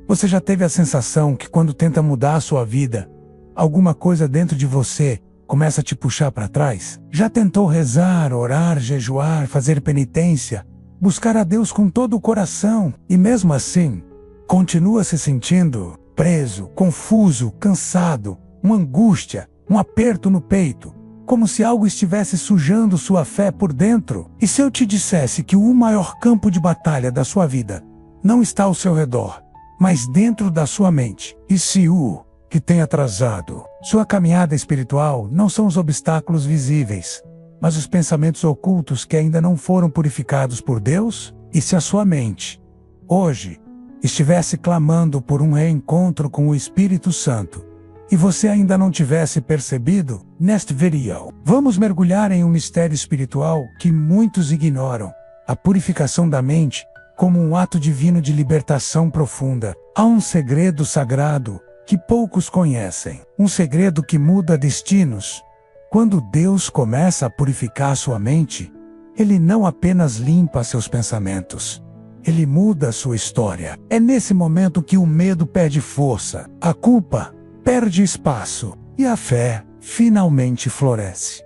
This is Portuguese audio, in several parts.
Você já teve a sensação que quando tenta mudar a sua vida, alguma coisa dentro de você começa a te puxar para trás? Já tentou rezar, orar, jejuar, fazer penitência, buscar a Deus com todo o coração e mesmo assim, continua se sentindo preso, confuso, cansado, uma angústia, um aperto no peito, como se algo estivesse sujando sua fé por dentro? E se eu te dissesse que o maior campo de batalha da sua vida não está ao seu redor, mas dentro da sua mente? E se o que tem atrasado sua caminhada espiritual não são os obstáculos visíveis, mas os pensamentos ocultos que ainda não foram purificados por Deus? E se a sua mente, hoje, estivesse clamando por um reencontro com o Espírito Santo, e você ainda não tivesse percebido? Neste vídeo, vamos mergulhar em um mistério espiritual que muitos ignoram: a purificação da mente como um ato divino de libertação profunda. Há um segredo sagrado que poucos conhecem, um segredo que muda destinos. Quando Deus começa a purificar sua mente, Ele não apenas limpa seus pensamentos, Ele muda sua história. É nesse momento que o medo perde força, a culpa perde espaço e a fé finalmente floresce.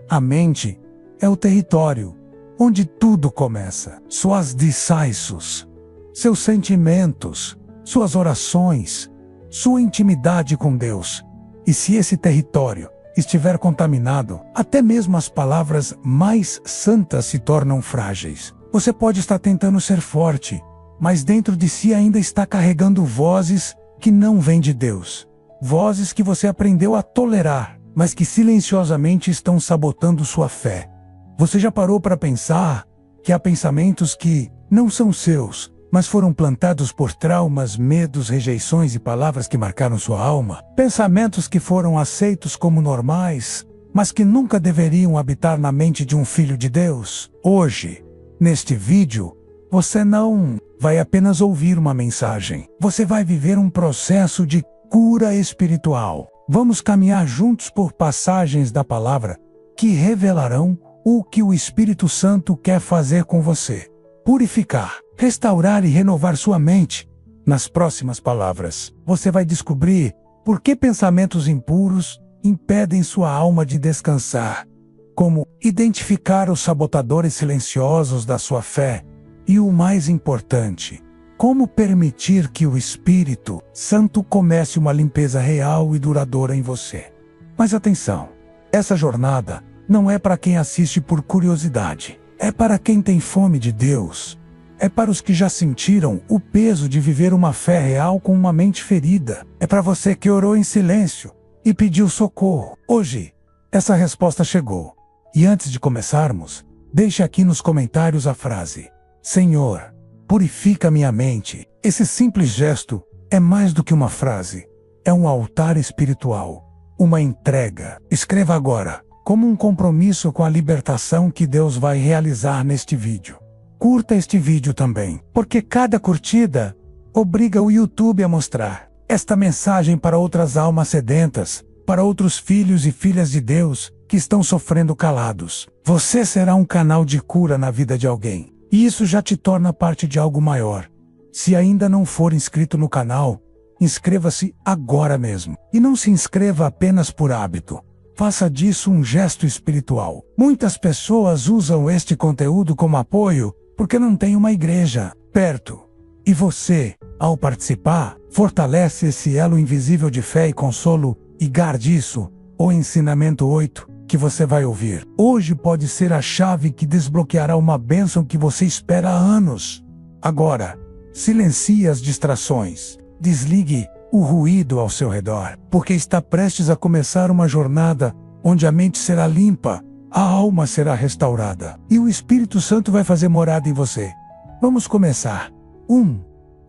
A mente é o território onde tudo começa. Suas decisões, seus sentimentos, suas orações, sua intimidade com Deus. E se esse território estiver contaminado, até mesmo as palavras mais santas se tornam frágeis. Você pode estar tentando ser forte, mas dentro de si ainda está carregando vozes que não vêm de Deus. Vozes que você aprendeu a tolerar, mas que silenciosamente estão sabotando sua fé. Você já parou para pensar que há pensamentos que não são seus, mas foram plantados por traumas, medos, rejeições e palavras que marcaram sua alma? Pensamentos que foram aceitos como normais, mas que nunca deveriam habitar na mente de um filho de Deus? Hoje, neste vídeo, você não vai apenas ouvir uma mensagem. Você vai viver um processo de cura espiritual. Vamos caminhar juntos por passagens da palavra que revelarão o que o Espírito Santo quer fazer com você. Purificar, restaurar e renovar sua mente. Nas próximas palavras, você vai descobrir por que pensamentos impuros impedem sua alma de descansar, como identificar os sabotadores silenciosos da sua fé e, o mais importante, como permitir que o Espírito Santo comece uma limpeza real e duradoura em você. Mas atenção, essa jornada não é para quem assiste por curiosidade. É para quem tem fome de Deus. É para os que já sentiram o peso de viver uma fé real com uma mente ferida. É para você que orou em silêncio e pediu socorro. Hoje, essa resposta chegou. E antes de começarmos, deixe aqui nos comentários a frase: Senhor, purifica minha mente. Esse simples gesto é mais do que uma frase. É um altar espiritual, uma entrega. Escreva agora, como um compromisso com a libertação que Deus vai realizar neste vídeo. Curta este vídeo também, porque cada curtida obriga o YouTube a mostrar esta mensagem para outras almas sedentas, para outros filhos e filhas de Deus que estão sofrendo calados. Você será um canal de cura na vida de alguém, e isso já te torna parte de algo maior. Se ainda não for inscrito no canal, inscreva-se agora mesmo. E não se inscreva apenas por hábito. Faça disso um gesto espiritual. Muitas pessoas usam este conteúdo como apoio porque não tem uma igreja perto. E você, ao participar, fortalece esse elo invisível de fé e consolo. E guarde isso, o ensinamento 8, que você vai ouvir hoje pode ser a chave que desbloqueará uma bênção que você espera há anos. Agora, silencie as distrações. Desligue o ruído ao seu redor, porque está prestes a começar uma jornada onde a mente será limpa, a alma será restaurada e o Espírito Santo vai fazer morada em você. Vamos começar. 1.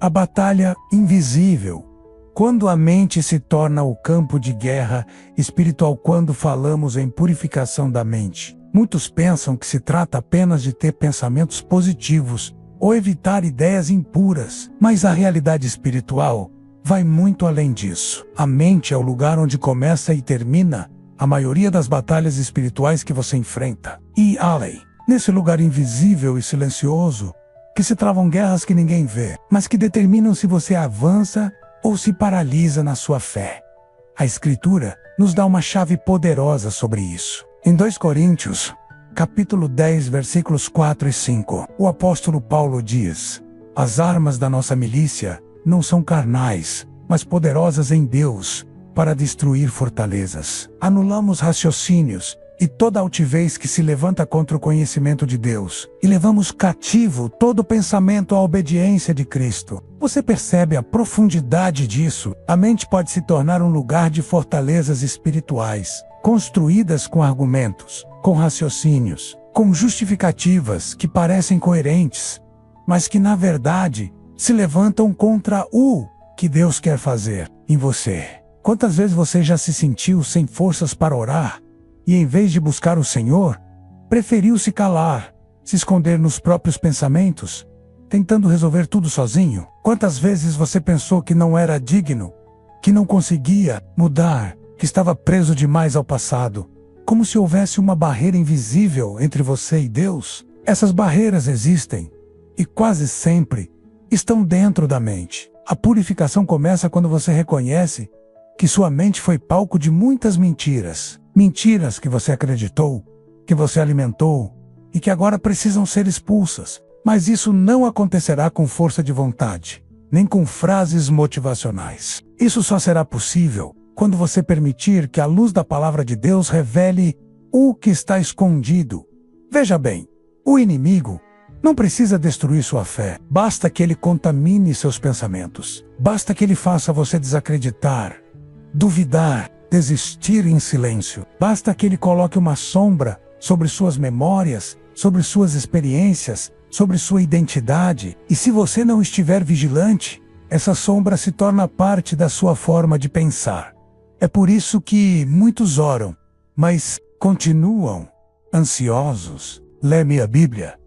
A batalha invisível. Quando a mente se torna o campo de guerra espiritual. Quando falamos em purificação da mente, muitos pensam que se trata apenas de ter pensamentos positivos ou evitar ideias impuras, mas a realidade espiritual vai muito além disso. A mente é o lugar onde começa e termina a maioria das batalhas espirituais que você enfrenta. E além, nesse lugar invisível e silencioso, que se travam guerras que ninguém vê, mas que determinam se você avança ou se paralisa na sua fé. A Escritura nos dá uma chave poderosa sobre isso. Em 2 Coríntios, capítulo 10, versículos 4 e 5, o apóstolo Paulo diz: as armas da nossa milícia não são carnais, mas poderosas em Deus, para destruir fortalezas. Anulamos raciocínios e toda altivez que se levanta contra o conhecimento de Deus, e levamos cativo todo pensamento à obediência de Cristo. Você percebe a profundidade disso? A mente pode se tornar um lugar de fortalezas espirituais, construídas com argumentos, com raciocínios, com justificativas que parecem coerentes, mas que na verdade se levantam contra o que Deus quer fazer em você. Quantas vezes você já se sentiu sem forças para orar e, em vez de buscar o Senhor, preferiu se calar, se esconder nos próprios pensamentos, tentando resolver tudo sozinho? Quantas vezes você pensou que não era digno, que não conseguia mudar, que estava preso demais ao passado, como se houvesse uma barreira invisível entre você e Deus? Essas barreiras existem e quase sempre estão dentro da mente. A purificação começa quando você reconhece que sua mente foi palco de muitas mentiras. Mentiras que você acreditou, que você alimentou e que agora precisam ser expulsas. Mas isso não acontecerá com força de vontade, nem com frases motivacionais. Isso só será possível quando você permitir que a luz da palavra de Deus revele o que está escondido. Veja bem, o inimigo não precisa destruir sua fé. Basta que ele contamine seus pensamentos. Basta que ele faça você desacreditar, duvidar, desistir em silêncio. Basta que ele coloque uma sombra sobre suas memórias, sobre suas experiências, sobre sua identidade. E se você não estiver vigilante, essa sombra se torna parte da sua forma de pensar. É por isso que muitos oram, mas continuam ansiosos. Lêem a Bíblia,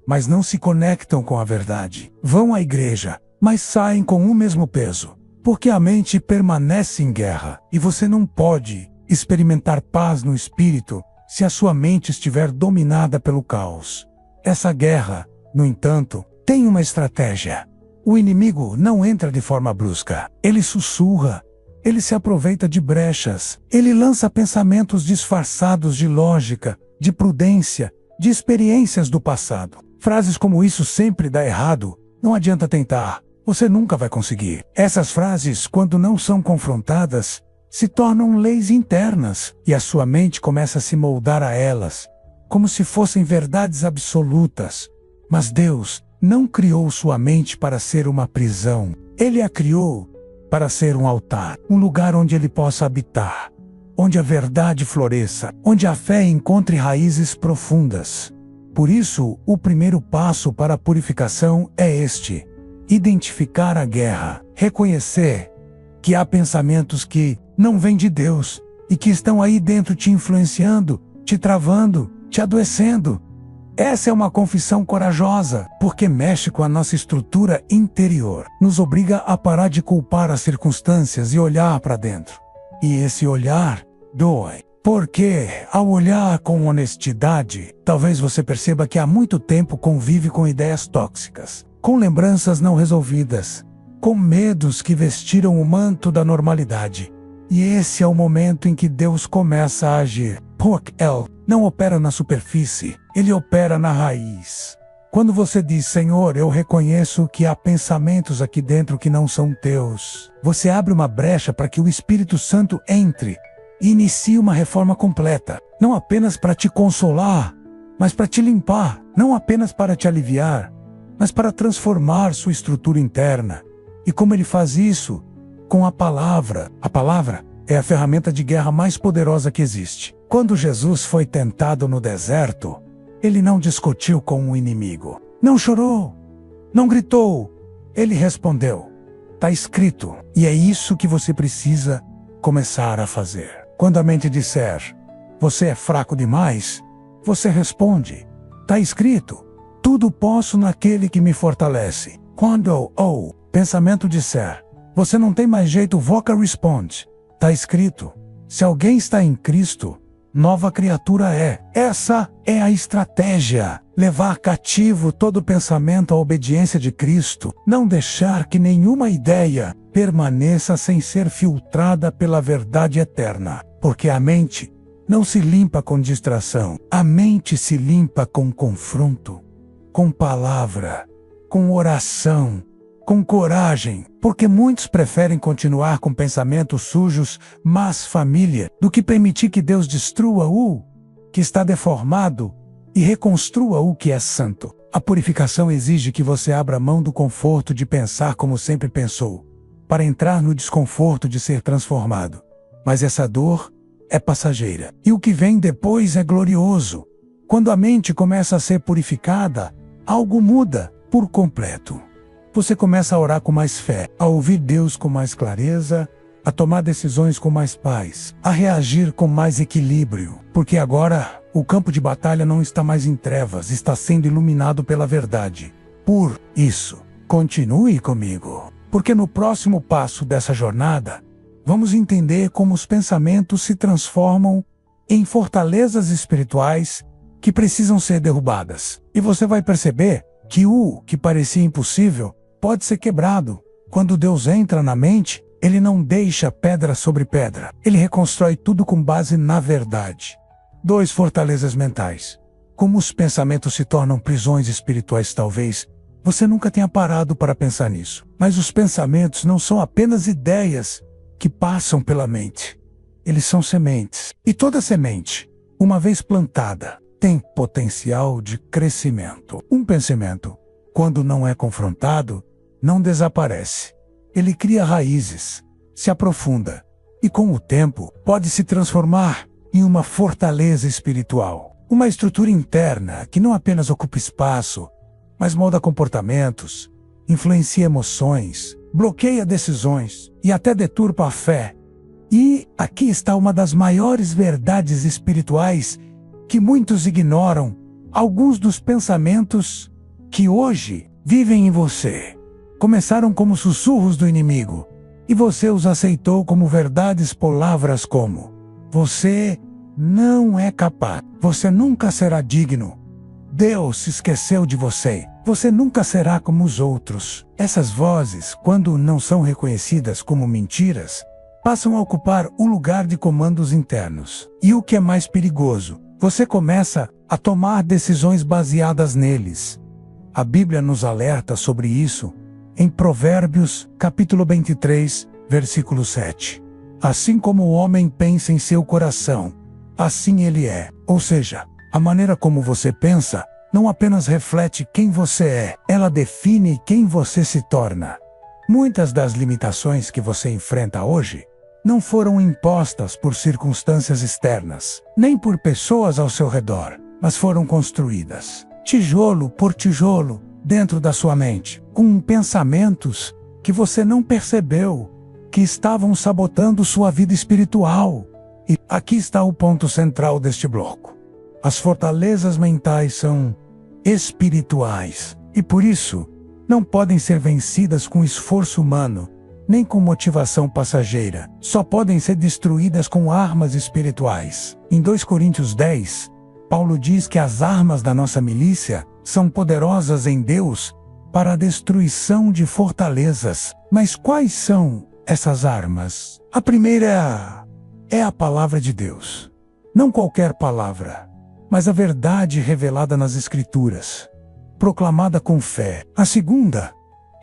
mas não se conectam com a verdade. Vão à igreja, mas saem com o mesmo peso. Porque a mente permanece em guerra, e você não pode experimentar paz no espírito se a sua mente estiver dominada pelo caos. Essa guerra, no entanto, tem uma estratégia. O inimigo não entra de forma brusca. Ele sussurra, ele se aproveita de brechas, ele lança pensamentos disfarçados de lógica, de prudência, de experiências do passado. Frases como "isso sempre dá errado", "não adianta tentar", "você nunca vai conseguir". Essas frases, quando não são confrontadas, se tornam leis internas, e a sua mente começa a se moldar a elas, como se fossem verdades absolutas. Mas Deus não criou sua mente para ser uma prisão. Ele a criou para ser um altar, um lugar onde ele possa habitar, onde a verdade floresça, onde a fé encontre raízes profundas. Por isso, o primeiro passo para a purificação é este: identificar a guerra, reconhecer que há pensamentos que não vêm de Deus e que estão aí dentro te influenciando, te travando, te adoecendo. Essa é uma confissão corajosa, porque mexe com a nossa estrutura interior, nos obriga a parar de culpar as circunstâncias e olhar para dentro. E esse olhar dói. Porque, ao olhar com honestidade, talvez você perceba que há muito tempo convive com ideias tóxicas, com lembranças não resolvidas, com medos que vestiram o manto da normalidade. E esse é o momento em que Deus começa a agir. Porque Ele não opera na superfície, Ele opera na raiz. Quando você diz: "Senhor, eu reconheço que há pensamentos aqui dentro que não são teus", você abre uma brecha para que o Espírito Santo entre e inicie uma reforma completa, não apenas para te consolar, mas para te limpar, não apenas para te aliviar, mas para transformar sua estrutura interna. E como ele faz isso? Com a palavra. A palavra é a ferramenta de guerra mais poderosa que existe. Quando Jesus foi tentado no deserto, ele não discutiu com o inimigo, não chorou, não gritou. Ele respondeu: "Está escrito". E é isso que você precisa começar a fazer. Quando a mente disser: "Você é fraco demais", você responde: "Está escrito, tudo posso naquele que me fortalece". Quando o pensamento disser: "Você não tem mais jeito", você responde: "Está escrito, se alguém está em Cristo, nova criatura é. Essa é a estratégia. Levar cativo todo pensamento à obediência de Cristo. Não deixar que nenhuma ideia permaneça sem ser filtrada pela verdade eterna. Porque a mente não se limpa com distração. A mente se limpa com confronto, com palavra, com oração, com coragem, porque muitos preferem continuar com pensamentos sujos, mas família, do que permitir que Deus destrua o que está deformado e reconstrua o que é santo. A purificação exige que você abra mão do conforto de pensar como sempre pensou, para entrar no desconforto de ser transformado. Mas essa dor é passageira, e o que vem depois é glorioso. Quando a mente começa a ser purificada, algo muda por completo. Você começa a orar com mais fé, a ouvir Deus com mais clareza, a tomar decisões com mais paz, a reagir com mais equilíbrio, porque agora o campo de batalha não está mais em trevas, está sendo iluminado pela verdade. Por isso, continue comigo, porque no próximo passo dessa jornada, vamos entender como os pensamentos se transformam em fortalezas espirituais que precisam ser derrubadas. E você vai perceber que o que parecia impossível pode ser quebrado. Quando Deus entra na mente, Ele não deixa pedra sobre pedra. Ele reconstrói tudo com base na verdade. 2. Fortalezas mentais. Como os pensamentos se tornam prisões espirituais, talvez você nunca tenha parado para pensar nisso. Mas os pensamentos não são apenas ideias que passam pela mente. Eles são sementes. E toda semente, uma vez plantada, tem potencial de crescimento. Um pensamento, quando não é confrontado, não desaparece. Ele cria raízes, se aprofunda, e com o tempo pode se transformar em uma fortaleza espiritual. Uma estrutura interna que não apenas ocupa espaço, mas molda comportamentos, influencia emoções, bloqueia decisões e até deturpa a fé. E aqui está uma das maiores verdades espirituais que muitos ignoram. Alguns dos pensamentos que hoje vivem em você começaram como sussurros do inimigo, e você os aceitou como verdades, palavras como: você não é capaz, você nunca será digno, Deus se esqueceu de você, você nunca será como os outros. Essas vozes, quando não são reconhecidas como mentiras, passam a ocupar o lugar de comandos internos. E o que é mais perigoso, você começa a tomar decisões baseadas neles. A Bíblia nos alerta sobre isso em Provérbios, capítulo 23, versículo 7. Assim como o homem pensa em seu coração, assim ele é. Ou seja, a maneira como você pensa não apenas reflete quem você é, ela define quem você se torna. Muitas das limitações que você enfrenta hoje não foram impostas por circunstâncias externas, nem por pessoas ao seu redor, mas foram construídas, tijolo por tijolo, dentro da sua mente, com pensamentos que você não percebeu, que estavam sabotando sua vida espiritual. E aqui está o ponto central deste bloco. As fortalezas mentais são espirituais, e por isso, não podem ser vencidas com esforço humano, nem com motivação passageira. Só podem ser destruídas com armas espirituais. Em 2 Coríntios 10, Paulo diz que as armas da nossa milícia são poderosas em Deus para a destruição de fortalezas. Mas quais são essas armas? A primeira é a palavra de Deus. Não qualquer palavra, mas a verdade revelada nas Escrituras, proclamada com fé. A segunda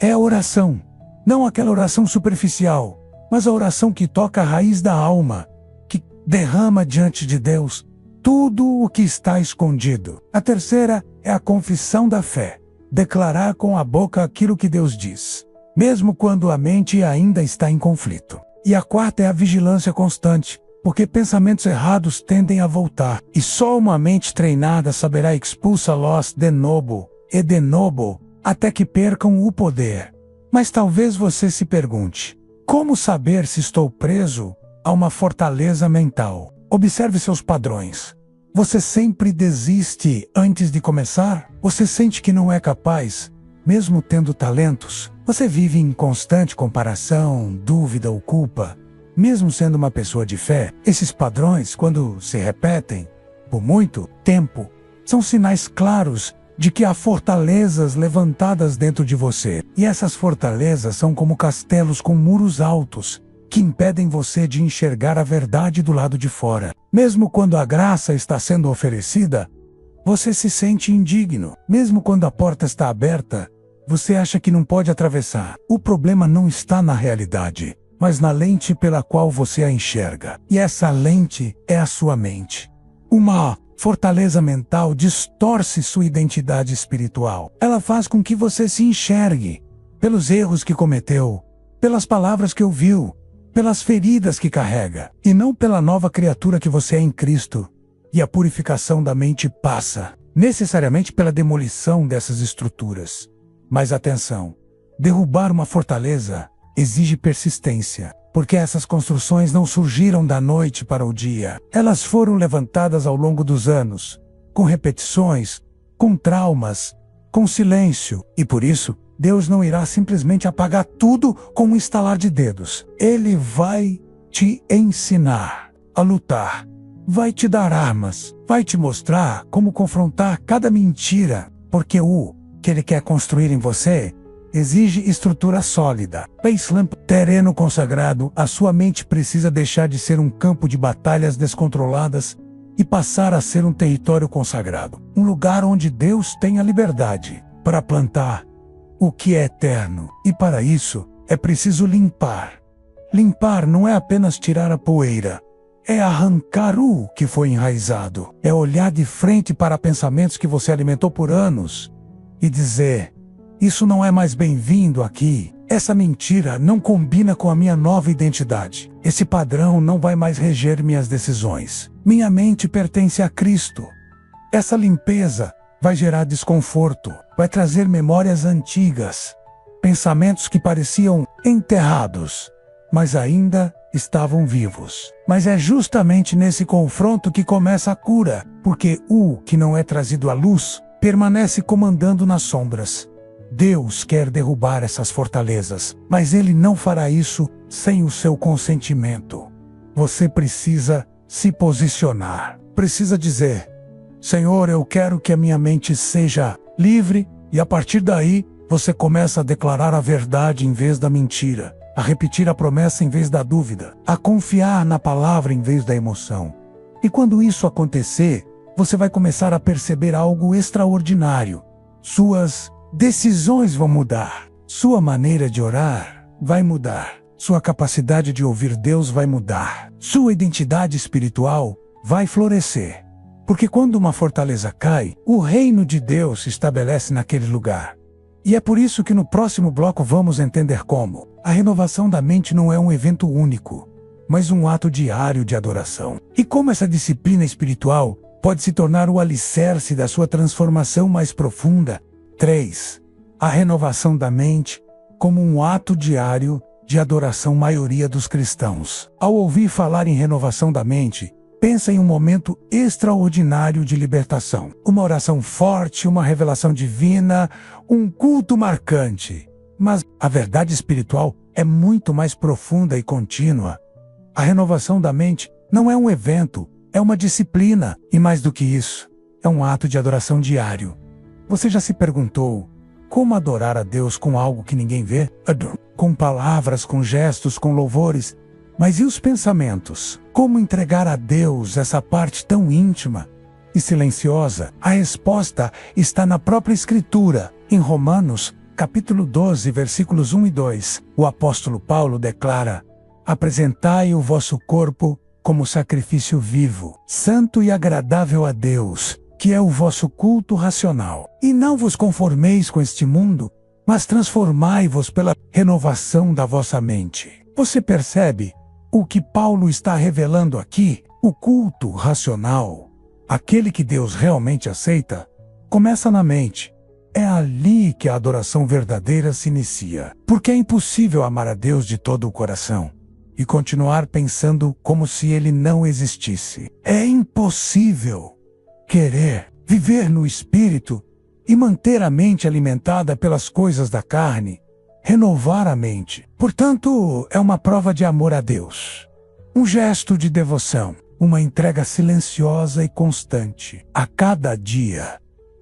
é a oração. Não aquela oração superficial, mas a oração que toca a raiz da alma, que derrama diante de Deus tudo o que está escondido. A terceira é a confissão da fé. Declarar com a boca aquilo que Deus diz, mesmo quando a mente ainda está em conflito. E a quarta é a vigilância constante, porque pensamentos errados tendem a voltar, e só uma mente treinada saberá expulsá-los de novo, até que percam o poder. Mas talvez você se pergunte: como saber se estou preso a uma fortaleza mental? Observe seus padrões. Você sempre desiste antes de começar? Você sente que não é capaz, mesmo tendo talentos? Você vive em constante comparação, dúvida ou culpa, Mesmo sendo uma pessoa de fé, esses padrões, quando se repetem por muito tempo, são sinais claros de que há fortalezas levantadas dentro de você. E essas fortalezas são como castelos com muros altos, que impedem você de enxergar a verdade do lado de fora. Mesmo quando a graça está sendo oferecida, você se sente indigno. Mesmo quando a porta está aberta, você acha que não pode atravessar. O problema não está na realidade, mas na lente pela qual você a enxerga. E essa lente é a sua mente. Uma fortaleza mental distorce sua identidade espiritual. Ela faz com que você se enxergue pelos erros que cometeu, pelas palavras que ouviu, pelas feridas que carrega, e não pela nova criatura que você é em Cristo. E a purificação da mente passa necessariamente pela demolição dessas estruturas. Mas atenção, derrubar uma fortaleza exige persistência, porque essas construções não surgiram da noite para o dia. Elas foram levantadas ao longo dos anos, com repetições, com traumas, com silêncio. E por isso, Deus não irá simplesmente apagar tudo com um estalar de dedos. Ele vai te ensinar a lutar, vai te dar armas, vai te mostrar como confrontar cada mentira, porque o que Ele quer construir em você exige estrutura sólida. Baselamp, terreno consagrado. A sua mente precisa deixar de ser um campo de batalhas descontroladas e passar a ser um território consagrado. Um lugar onde Deus tem a liberdade para plantar o que é eterno. E para isso, é preciso limpar. Limpar não é apenas tirar a poeira. É arrancar o que foi enraizado. É olhar de frente para pensamentos que você alimentou por anos e dizer: isso não é mais bem-vindo aqui. Essa mentira não combina com a minha nova identidade. Esse padrão não vai mais reger minhas decisões. Minha mente pertence a Cristo. Essa limpeza vai gerar desconforto, vai trazer memórias antigas, pensamentos que pareciam enterrados, mas ainda estavam vivos. Mas é justamente nesse confronto que começa a cura, porque o que não é trazido à luz permanece comandando nas sombras. Deus quer derrubar essas fortalezas, mas Ele não fará isso sem o seu consentimento. Você precisa se posicionar, precisa dizer: Senhor, eu quero que a minha mente seja livre, e a partir daí, você começa a declarar a verdade em vez da mentira, a repetir a promessa em vez da dúvida, a confiar na palavra em vez da emoção. E quando isso acontecer, você vai começar a perceber algo extraordinário. Suas decisões vão mudar. Sua maneira de orar vai mudar. Sua capacidade de ouvir Deus vai mudar. Sua identidade espiritual vai florescer. Porque quando uma fortaleza cai, o reino de Deus se estabelece naquele lugar. E é por isso que no próximo bloco vamos entender como a renovação da mente não é um evento único, mas um ato diário de adoração. E como essa disciplina espiritual pode se tornar o alicerce da sua transformação mais profunda. 3. A renovação da mente como um ato diário de adoração. Maioria dos cristãos, ao ouvir falar em renovação da mente, pensa em um momento extraordinário de libertação. Uma oração forte, uma revelação divina, um culto marcante. Mas a verdade espiritual é muito mais profunda e contínua. A renovação da mente não é um evento, é uma disciplina. E mais do que isso, é um ato de adoração diário. Você já se perguntou como adorar a Deus com algo que ninguém vê? Com palavras, com gestos, com louvores. Mas e os pensamentos? Como entregar a Deus essa parte tão íntima e silenciosa? A resposta está na própria Escritura. Em Romanos, capítulo 12, versículos 1 e 2, o apóstolo Paulo declara: apresentai o vosso corpo como sacrifício vivo, santo e agradável a Deus, que é o vosso culto racional. E não vos conformeis com este mundo, mas transformai-vos pela renovação da vossa mente. Você percebe o que Paulo está revelando aqui? O culto racional, aquele que Deus realmente aceita, começa na mente. É ali que a adoração verdadeira se inicia. Porque é impossível amar a Deus de todo o coração e continuar pensando como se Ele não existisse. É impossível querer viver no Espírito e manter a mente alimentada pelas coisas da carne, renovar a mente. Portanto, é uma prova de amor a Deus. Um gesto de devoção, uma entrega silenciosa e constante. A cada dia,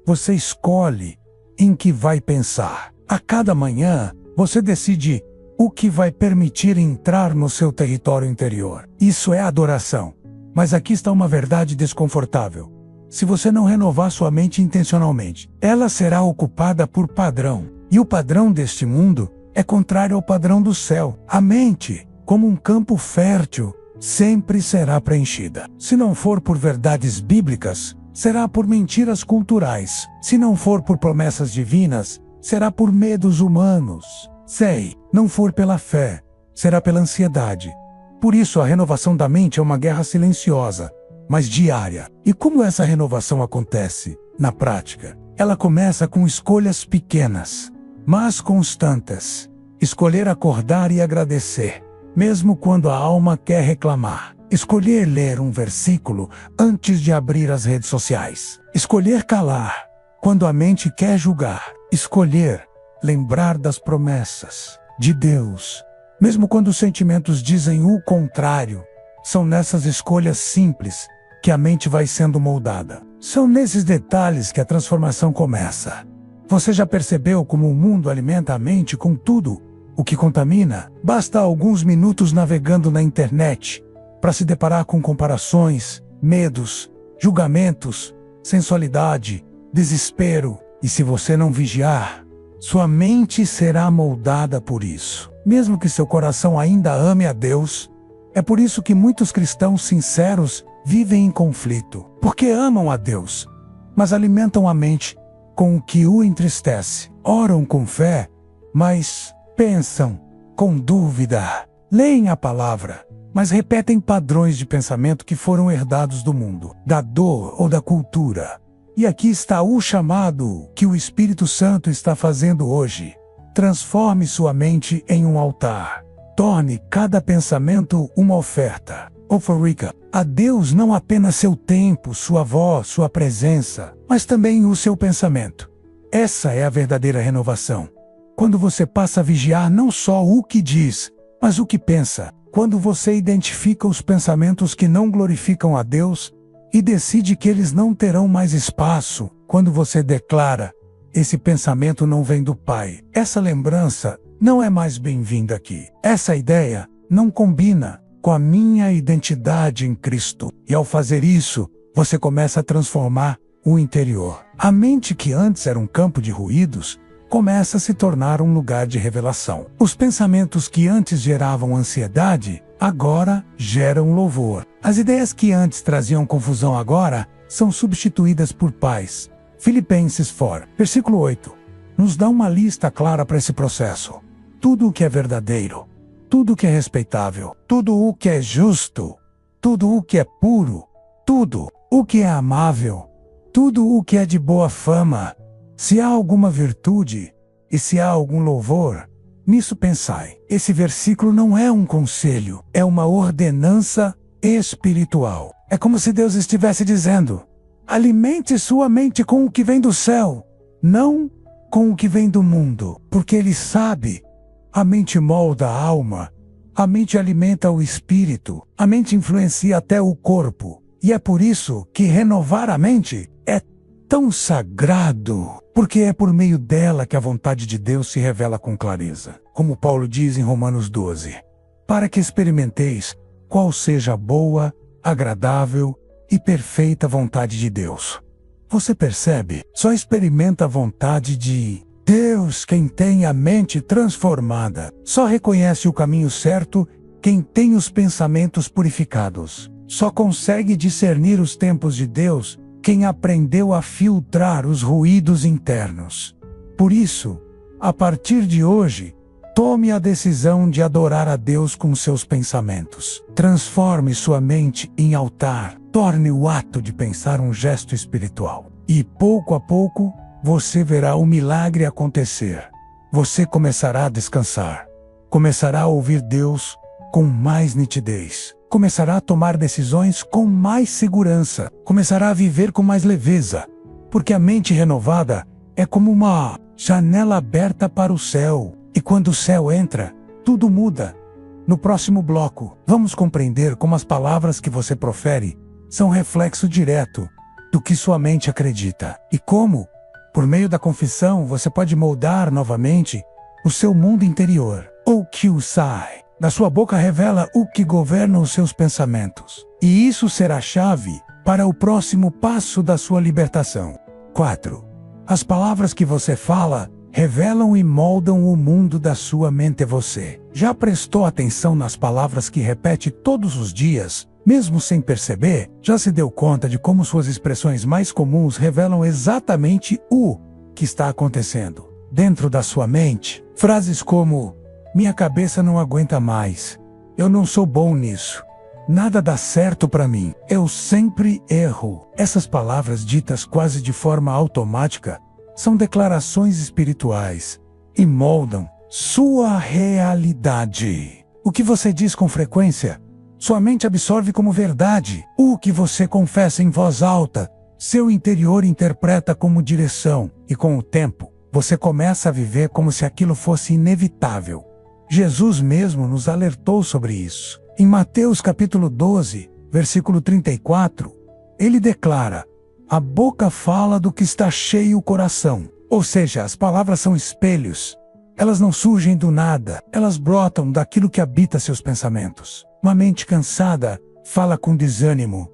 você escolhe em que vai pensar. A cada manhã, você decide o que vai permitir entrar no seu território interior. Isso é adoração. Mas aqui está uma verdade desconfortável. Se você não renovar sua mente intencionalmente, ela será ocupada por padrão. E o padrão deste mundo é contrário ao padrão do céu. A mente, como um campo fértil, sempre será preenchida. Se não for por verdades bíblicas, será por mentiras culturais. Se não for por promessas divinas, será por medos humanos. Se não for pela fé, será pela ansiedade. Por isso, a renovação da mente é uma guerra silenciosa, mas diária. E como essa renovação acontece? Na prática, ela começa com escolhas pequenas, mas constantes. Escolher acordar e agradecer, mesmo quando a alma quer reclamar. Escolher ler um versículo antes de abrir as redes sociais. Escolher calar quando a mente quer julgar. Escolher lembrar das promessas de Deus, mesmo quando os sentimentos dizem o contrário. São nessas escolhas simples que a mente vai sendo moldada. São nesses detalhes que a transformação começa. Você já percebeu como o mundo alimenta a mente com tudo o que contamina? Basta alguns minutos navegando na internet para se deparar com comparações, medos, julgamentos, sensualidade, desespero. E se você não vigiar, sua mente será moldada por isso. Mesmo que seu coração ainda ame a Deus, é por isso que muitos cristãos sinceros vivem em conflito. Porque amam a Deus, mas alimentam a mente com o que o entristece. Oram com fé, mas pensam com dúvida. Leem a palavra, mas repetem padrões de pensamento que foram herdados do mundo, da dor ou da cultura. E aqui está o chamado que o Espírito Santo está fazendo hoje. Transforme sua mente em um altar. Torne cada pensamento uma oferta. Oferta a Deus não apenas seu tempo, sua voz, sua presença, mas também o seu pensamento. Essa é a verdadeira renovação. Quando você passa a vigiar não só o que diz, mas o que pensa. Quando você identifica os pensamentos que não glorificam a Deus e decide que eles não terão mais espaço. Quando você declara, esse pensamento não vem do Pai. Essa lembrança não é mais bem-vinda aqui. Essa ideia não combina com a minha identidade em Cristo. E ao fazer isso, você começa a transformar o interior. A mente que antes era um campo de ruídos, começa a se tornar um lugar de revelação. Os pensamentos que antes geravam ansiedade, agora geram louvor. As ideias que antes traziam confusão agora são substituídas por paz. Filipenses 4, versículo 8, nos dá uma lista clara para esse processo. Tudo o que é verdadeiro, tudo o que é respeitável, tudo o que é justo, tudo o que é puro, tudo o que é amável, tudo o que é de boa fama, se há alguma virtude e se há algum louvor, nisso pensai. Esse versículo não é um conselho, é uma ordenança espiritual. É como se Deus estivesse dizendo: alimente sua mente com o que vem do céu, não com o que vem do mundo, porque Ele sabe. A mente molda a alma, a mente alimenta o espírito, a mente influencia até o corpo. E é por isso que renovar a mente é tão sagrado, porque é por meio dela que a vontade de Deus se revela com clareza. Como Paulo diz em Romanos 12, para que experimenteis qual seja a boa, agradável e perfeita vontade de Deus. Você percebe? Só experimenta a vontade de Deus quem tem a mente transformada. Só reconhece o caminho certo quem tem os pensamentos purificados. Só consegue discernir os tempos de Deus quem aprendeu a filtrar os ruídos internos. Por isso, a partir de hoje, tome a decisão de adorar a Deus com seus pensamentos. Transforme sua mente em altar. Torne o ato de pensar um gesto espiritual. E pouco a pouco, você verá o milagre acontecer. Você começará a descansar. Começará a ouvir Deus com mais nitidez. Começará a tomar decisões com mais segurança. Começará a viver com mais leveza. Porque a mente renovada é como uma janela aberta para o céu. E quando o céu entra, tudo muda. No próximo bloco, vamos compreender como as palavras que você profere são reflexo direto do que sua mente acredita e como, por meio da confissão, você pode moldar novamente o seu mundo interior. O que o sai da sua boca revela o que governa os seus pensamentos. E isso será a chave para o próximo passo da sua libertação. 4. As palavras que você fala revelam e moldam o mundo da sua mente. Você já prestou atenção nas palavras que repete todos os dias, mesmo sem perceber? Já se deu conta de como suas expressões mais comuns revelam exatamente o que está acontecendo dentro da sua mente? Frases como: minha cabeça não aguenta mais, eu não sou bom nisso, nada dá certo para mim, eu sempre erro. Essas palavras ditas quase de forma automática são declarações espirituais e moldam sua realidade. O que você diz com frequência, sua mente absorve como verdade. O que você confessa em voz alta, seu interior interpreta como direção. E com o tempo, você começa a viver como se aquilo fosse inevitável. Jesus mesmo nos alertou sobre isso. Em Mateus capítulo 12, versículo 34, ele declara: a boca fala do que está cheio o coração. Ou seja, as palavras são espelhos. Elas não surgem do nada, elas brotam daquilo que habita seus pensamentos. Uma mente cansada fala com desânimo.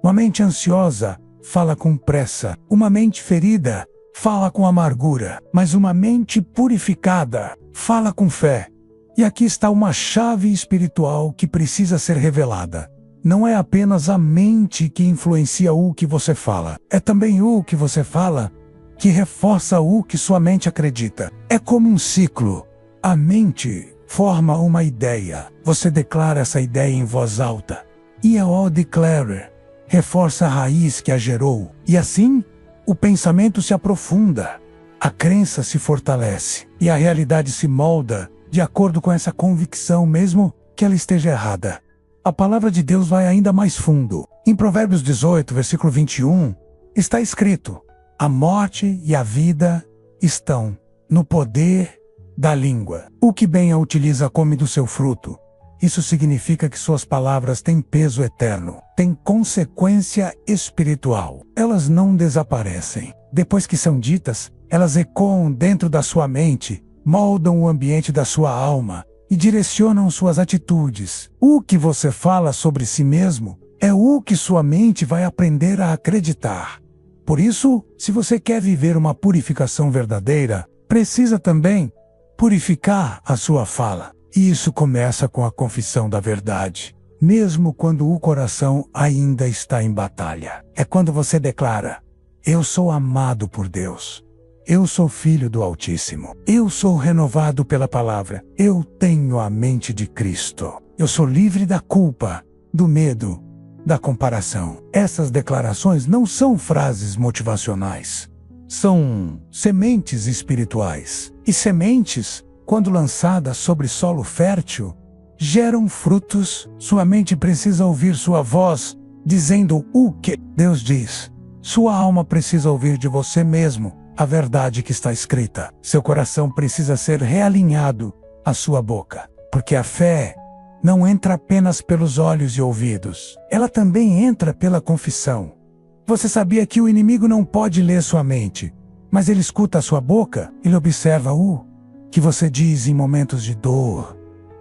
Uma mente ansiosa fala com pressa. Uma mente ferida fala com amargura. Mas uma mente purificada fala com fé. E aqui está uma chave espiritual que precisa ser revelada. Não é apenas a mente que influencia o que você fala. É também o que você fala que reforça o que sua mente acredita. É como um ciclo. A mente forma uma ideia. Você declara essa ideia em voz alta. E ao declarer, reforça a raiz que a gerou. E assim, o pensamento se aprofunda. A crença se fortalece. E a realidade se molda de acordo com essa convicção, mesmo que ela esteja errada. A palavra de Deus vai ainda mais fundo. Em Provérbios 18, versículo 21, está escrito: a morte e a vida estão no poder da língua. O que bem a utiliza come do seu fruto. Isso significa que suas palavras têm peso eterno, têm consequência espiritual. Elas não desaparecem. Depois que são ditas, elas ecoam dentro da sua mente, moldam o ambiente da sua alma e direcionam suas atitudes. O que você fala sobre si mesmo é o que sua mente vai aprender a acreditar. Por isso, se você quer viver uma purificação verdadeira, precisa também purificar a sua fala. E isso começa com a confissão da verdade, mesmo quando o coração ainda está em batalha. É quando você declara: eu sou amado por Deus. Eu sou filho do Altíssimo. Eu sou renovado pela palavra. Eu tenho a mente de Cristo. Eu sou livre da culpa, do medo, da comparação. Essas declarações não são frases motivacionais. São sementes espirituais. E sementes, quando lançadas sobre solo fértil, geram frutos. Sua mente precisa ouvir sua voz, dizendo o que Deus diz. Sua alma precisa ouvir de você mesmo a verdade que está escrita. Seu coração precisa ser realinhado à sua boca, porque a fé não entra apenas pelos olhos e ouvidos. Ela também entra pela confissão. Você sabia que o inimigo não pode ler sua mente, mas ele escuta a sua boca, ele observa o que você diz em momentos de dor,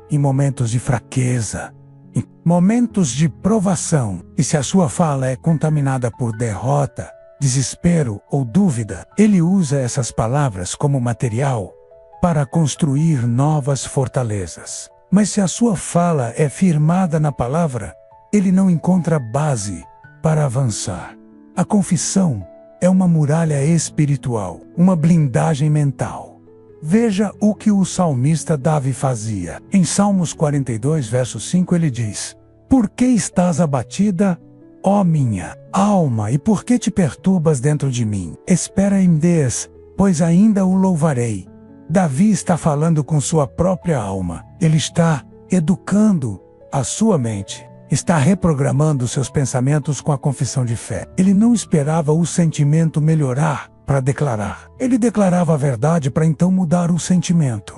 em momentos de fraqueza, em momentos de provação. E se a sua fala é contaminada por derrota, desespero ou dúvida, ele usa essas palavras como material para construir novas fortalezas. Mas se a sua fala é firmada na palavra, ele não encontra base para avançar. A confissão é uma muralha espiritual, uma blindagem mental. Veja o que o salmista Davi fazia. Em Salmos 42, verso 5, ele diz: por que estás abatida, ó minha alma, e por que te perturbas dentro de mim? Espera em Deus, pois ainda o louvarei. Davi está falando com sua própria alma. Ele está educando a sua mente. Está reprogramando seus pensamentos com a confissão de fé. Ele não esperava o sentimento melhorar para declarar. Ele declarava a verdade para então mudar o sentimento.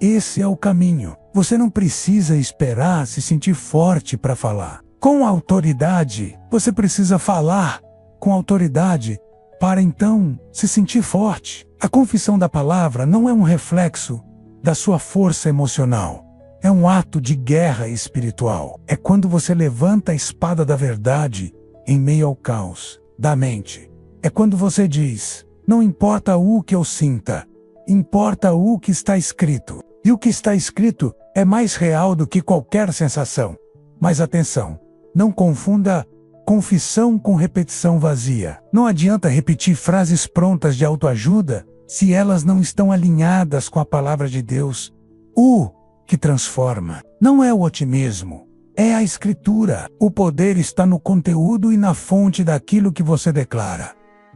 Esse é o caminho. Você não precisa esperar se sentir forte para falar. Com autoridade, você precisa falar com autoridade para então se sentir forte. A confissão da palavra não é um reflexo da sua força emocional. É um ato de guerra espiritual. É quando você levanta a espada da verdade em meio ao caos da mente. É quando você diz: não importa o que eu sinta, importa o que está escrito. E o que está escrito é mais real do que qualquer sensação. Mas atenção, não confunda confissão com repetição vazia. Não adianta repetir frases prontas de autoajuda se elas não estão alinhadas com a palavra de Deus. O que transforma não é o otimismo, é a escritura. O poder está no conteúdo e na fonte daquilo que você declara.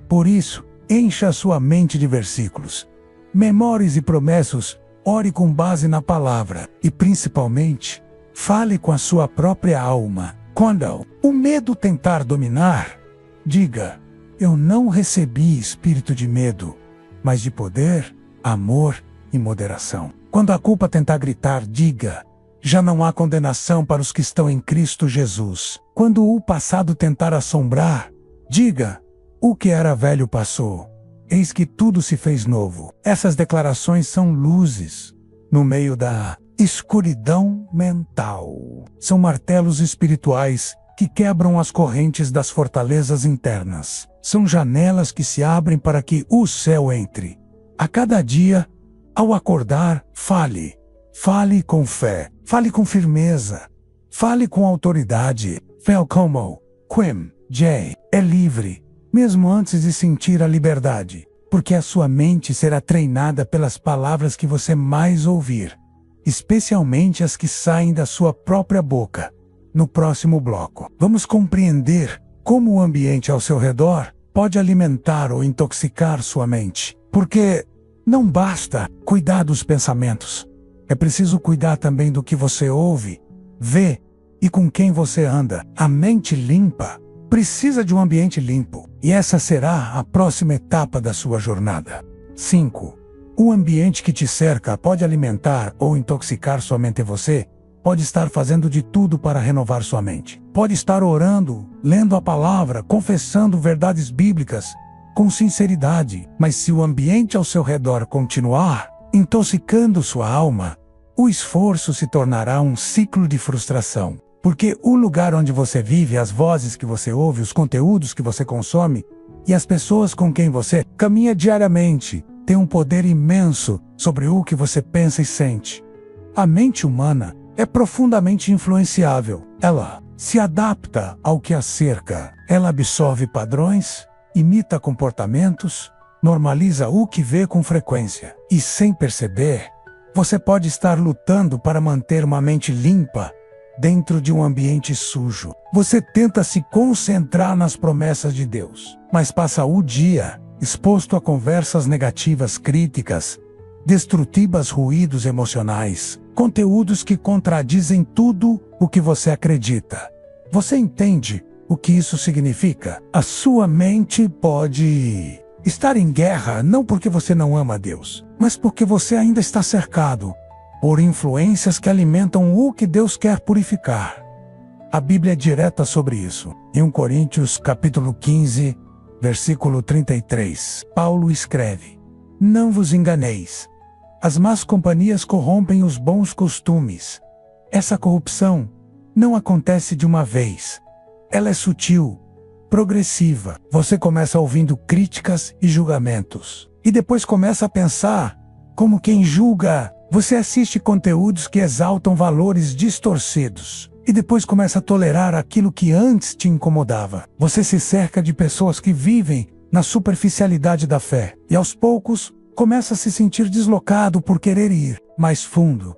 Por isso, encha a sua mente de versículos, memórias e promessas. Ore com base na palavra e, principalmente, fale com a sua própria alma. Quando o medo tentar dominar, diga: eu não recebi espírito de medo, mas de poder, amor e moderação. Quando a culpa tentar gritar, diga: já não há condenação para os que estão em Cristo Jesus. Quando o passado tentar assombrar, diga: o que era velho passou. Eis que tudo se fez novo. Essas declarações são luzes no meio da escuridão mental. São martelos espirituais que quebram as correntes das fortalezas internas. São janelas que se abrem para que o céu entre. A cada dia, ao acordar, fale. Fale com fé. Fale com firmeza. Fale com autoridade. Felcomo, Quim, J. É livre, mesmo antes de sentir a liberdade, porque a sua mente será treinada pelas palavras que você mais ouvir, especialmente as que saem da sua própria boca. No próximo bloco, vamos compreender como o ambiente ao seu redor pode alimentar ou intoxicar sua mente. Porque não basta cuidar dos pensamentos, é preciso cuidar também do que você ouve, vê e com quem você anda. A mente limpa precisa de um ambiente limpo, e essa será a próxima etapa da sua jornada. 5. O ambiente que te cerca pode alimentar ou intoxicar somente você. Pode estar fazendo de tudo para renovar sua mente. Pode estar orando, lendo a palavra, confessando verdades bíblicas com sinceridade. Mas se o ambiente ao seu redor continuar intoxicando sua alma, o esforço se tornará um ciclo de frustração. Porque o lugar onde você vive, as vozes que você ouve, os conteúdos que você consome e as pessoas com quem você caminha diariamente têm um poder imenso sobre o que você pensa e sente. A mente humana é profundamente influenciável. Ela se adapta ao que a cerca. Ela absorve padrões, imita comportamentos, normaliza o que vê com frequência. E sem perceber, você pode estar lutando para manter uma mente limpa dentro de um ambiente sujo. Você tenta se concentrar nas promessas de Deus, mas passa o dia exposto a conversas negativas, críticas, destrutivas, ruídos emocionais, conteúdos que contradizem tudo o que você acredita. Você entende o que isso significa? A sua mente pode estar em guerra não porque você não ama Deus, mas porque você ainda está cercado por influências que alimentam o que Deus quer purificar. A Bíblia é direta sobre isso. Em 1 Coríntios capítulo 15, versículo 33, Paulo escreve: não vos enganeis. As más companhias corrompem os bons costumes. Essa corrupção não acontece de uma vez. Ela é sutil, progressiva. Você começa ouvindo críticas e julgamentos, e depois começa a pensar como quem julga. Você assiste conteúdos que exaltam valores distorcidos, e depois começa a tolerar aquilo que antes te incomodava. Você se cerca de pessoas que vivem na superficialidade da fé, e aos poucos começa a se sentir deslocado por querer ir mais fundo.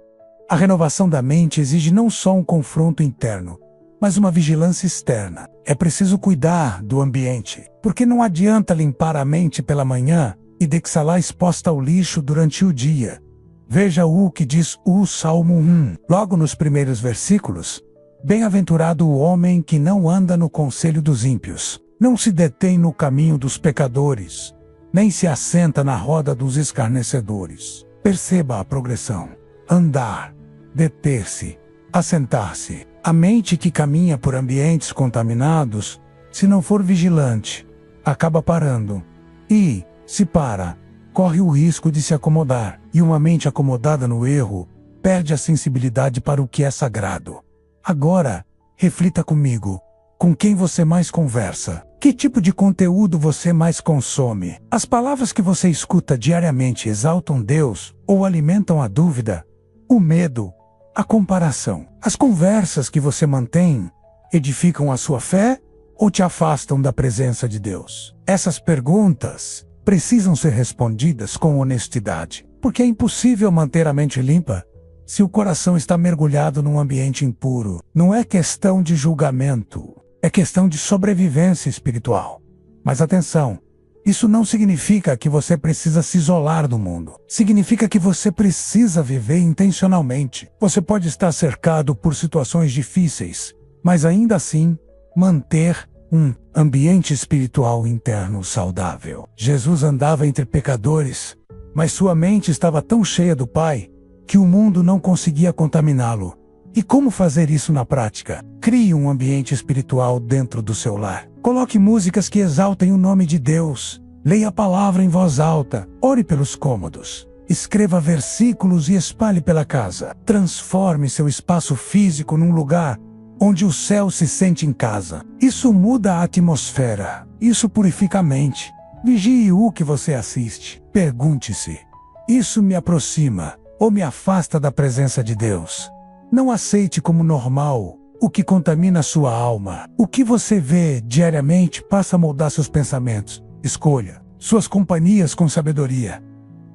A renovação da mente exige não só um confronto interno, mas uma vigilância externa. É preciso cuidar do ambiente, porque não adianta limpar a mente pela manhã e deixá-la exposta ao lixo durante o dia. Veja o que diz o Salmo 1, logo nos primeiros versículos. Bem-aventurado o homem que não anda no conselho dos ímpios, não se detém no caminho dos pecadores, nem se assenta na roda dos escarnecedores. Perceba a progressão. andar, deter-se, assentar-se. A mente que caminha por ambientes contaminados, se não for vigilante, acaba parando. E, se para, corre o risco de se acomodar. E uma mente acomodada no erro, perde a sensibilidade para o que é sagrado. Agora, reflita comigo. Com quem você mais conversa? Que tipo de conteúdo você mais consome? As palavras que você escuta diariamente exaltam Deus ou alimentam a dúvida, o medo, a comparação? As conversas que você mantém edificam a sua fé ou te afastam da presença de Deus? Essas perguntas precisam ser respondidas com honestidade, porque é impossível manter a mente limpa se o coração está mergulhado num ambiente impuro. Não é questão de julgamento, é questão de sobrevivência espiritual. Mas atenção, isso não significa que você precisa se isolar do mundo. Significa que você precisa viver intencionalmente. Você pode estar cercado por situações difíceis, mas ainda assim, manter um ambiente espiritual interno saudável. Jesus andava entre pecadores, mas sua mente estava tão cheia do Pai que o mundo não conseguia contaminá-lo. E como fazer isso na prática? Crie um ambiente espiritual dentro do seu lar. Coloque músicas que exaltem o nome de Deus. Leia a palavra em voz alta. Ore pelos cômodos. Escreva versículos e espalhe pela casa. Transforme seu espaço físico num lugar onde o céu se sente em casa. Isso muda a atmosfera. Isso purifica a mente. Vigie o que você assiste. Pergunte-se: isso me aproxima ou me afasta da presença de Deus? Não aceite como normal o que contamina sua alma. O que você vê diariamente passa a moldar seus pensamentos. Escolha suas companhias com sabedoria.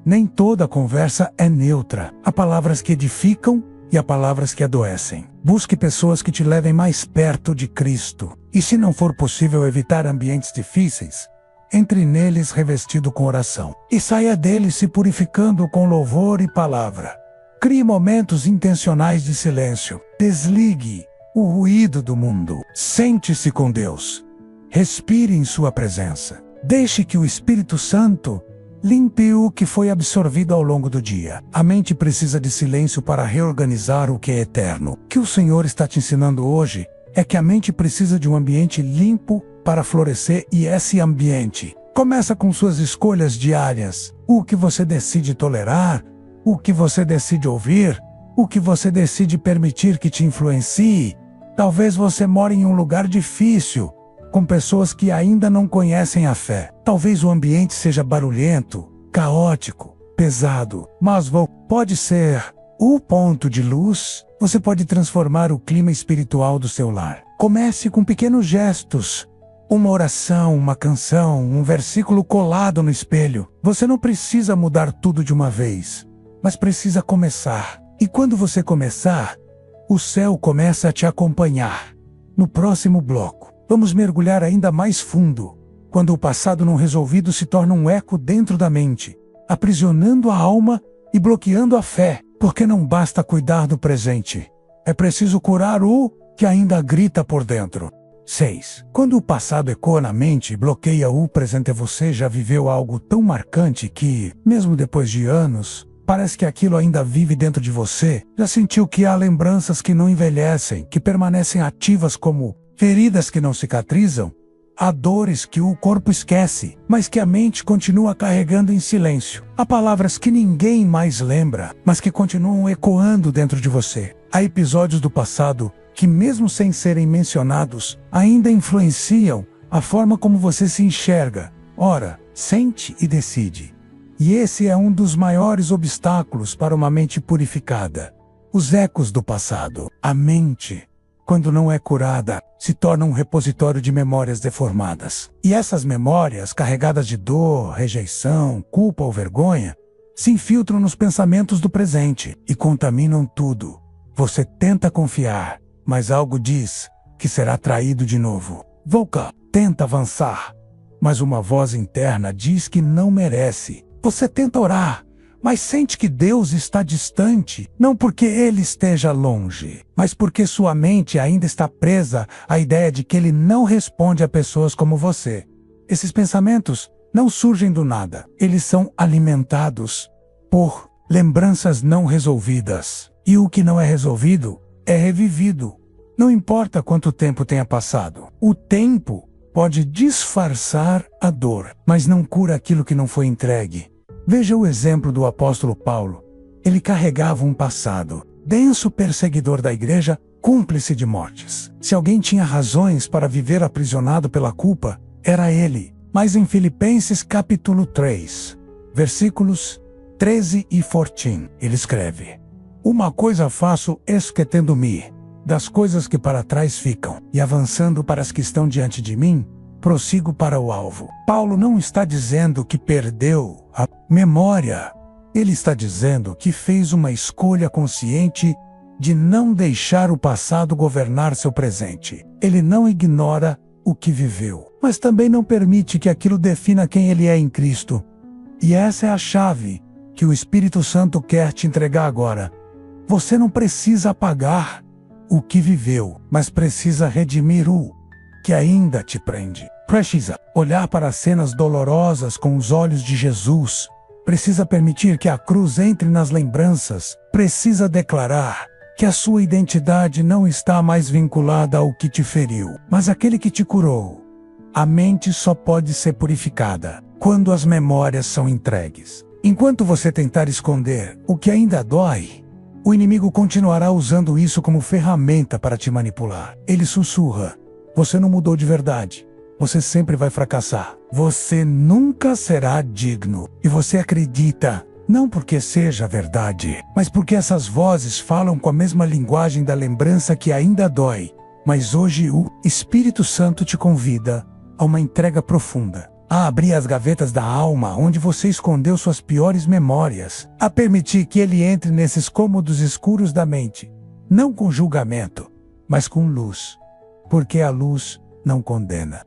Nem toda conversa é neutra. Há palavras que edificam e há palavras que adoecem. Busque pessoas que te levem mais perto de Cristo. E se não for possível evitar ambientes difíceis, entre neles revestido com oração. E saia deles se purificando com louvor e palavra. Crie momentos intencionais de silêncio. Desligue o ruído do mundo. Sente-se com Deus. Respire em sua presença. Deixe que o Espírito Santo limpe o que foi absorvido ao longo do dia. A mente precisa de silêncio para reorganizar o que é eterno. O que o Senhor está te ensinando hoje é que a mente precisa de um ambiente limpo para florescer, e esse ambiente começa com suas escolhas diárias. O que você decide tolerar, o que você decide ouvir, o que você decide permitir que te influencie. Talvez você more em um lugar difícil, com pessoas que ainda não conhecem a fé. Talvez o ambiente seja barulhento, caótico, pesado, mas pode ser o ponto de luz. Você pode transformar o clima espiritual do seu lar. Comece com pequenos gestos. Uma oração, uma canção, um versículo colado no espelho. Você não precisa mudar tudo de uma vez, mas precisa começar. E quando você começar, o céu começa a te acompanhar. No próximo bloco, vamos mergulhar ainda mais fundo, quando o passado não resolvido se torna um eco dentro da mente, aprisionando a alma e bloqueando a fé. Porque não basta cuidar do presente, é preciso curar o que ainda grita por dentro. 6. Quando o passado ecoa na mente e bloqueia o presente, você já viveu algo tão marcante que, mesmo depois de anos, parece que aquilo ainda vive dentro de você. Já sentiu que há lembranças que não envelhecem, que permanecem ativas como feridas que não cicatrizam? Há dores que o corpo esquece, mas que a mente continua carregando em silêncio. Há palavras que ninguém mais lembra, mas que continuam ecoando dentro de você. Há episódios do passado que, mesmo sem serem mencionados, ainda influenciam a forma como você se enxerga. Ora, sente e decide. E esse é um dos maiores obstáculos para uma mente purificada. Os ecos do passado. A mente, quando não é curada, se torna um repositório de memórias deformadas. E essas memórias, carregadas de dor, rejeição, culpa ou vergonha, se infiltram nos pensamentos do presente e contaminam tudo. Você tenta confiar, mas algo diz que será traído de novo. Tenta avançar, mas uma voz interna diz que não merece. Você tenta orar, mas sente que Deus está distante, não porque Ele esteja longe, mas porque sua mente ainda está presa à ideia de que Ele não responde a pessoas como você. Esses pensamentos não surgem do nada, eles são alimentados por lembranças não resolvidas. E o que não é resolvido é revivido. Não importa quanto tempo tenha passado. O tempo pode disfarçar a dor, mas não cura aquilo que não foi entregue. Veja o exemplo do apóstolo Paulo. Ele carregava um passado. Denso perseguidor da igreja, cúmplice de mortes. Se alguém tinha razões para viver aprisionado pela culpa, era ele. Mas em Filipenses capítulo 3, versículos 13 e 14, ele escreve: Uma coisa faço, esquecendo-me das coisas que para trás ficam, e avançando para as que estão diante de mim, prossigo para o alvo. Paulo não está dizendo que perdeu a memória. Ele está dizendo que fez uma escolha consciente de não deixar o passado governar seu presente. Ele não ignora o que viveu, mas também não permite que aquilo defina quem ele é em Cristo. E essa é a chave que o Espírito Santo quer te entregar agora. Você não precisa apagar o que viveu, mas precisa redimir o que ainda te prende. Precisa olhar para as cenas dolorosas com os olhos de Jesus. Precisa permitir que a cruz entre nas lembranças. Precisa declarar que a sua identidade não está mais vinculada ao que te feriu, mas àquele que te curou. A mente só pode ser purificada quando as memórias são entregues. Enquanto você tentar esconder o que ainda dói, o inimigo continuará usando isso como ferramenta para te manipular. Ele sussurra: você não mudou de verdade. Você sempre vai fracassar. Você nunca será digno. E você acredita, não porque seja verdade, mas porque essas vozes falam com a mesma linguagem da lembrança que ainda dói. Mas hoje o Espírito Santo te convida a uma entrega profunda, a abrir as gavetas da alma onde você escondeu suas piores memórias, a permitir que ele entre nesses cômodos escuros da mente, não com julgamento, mas com luz, porque a luz não condena.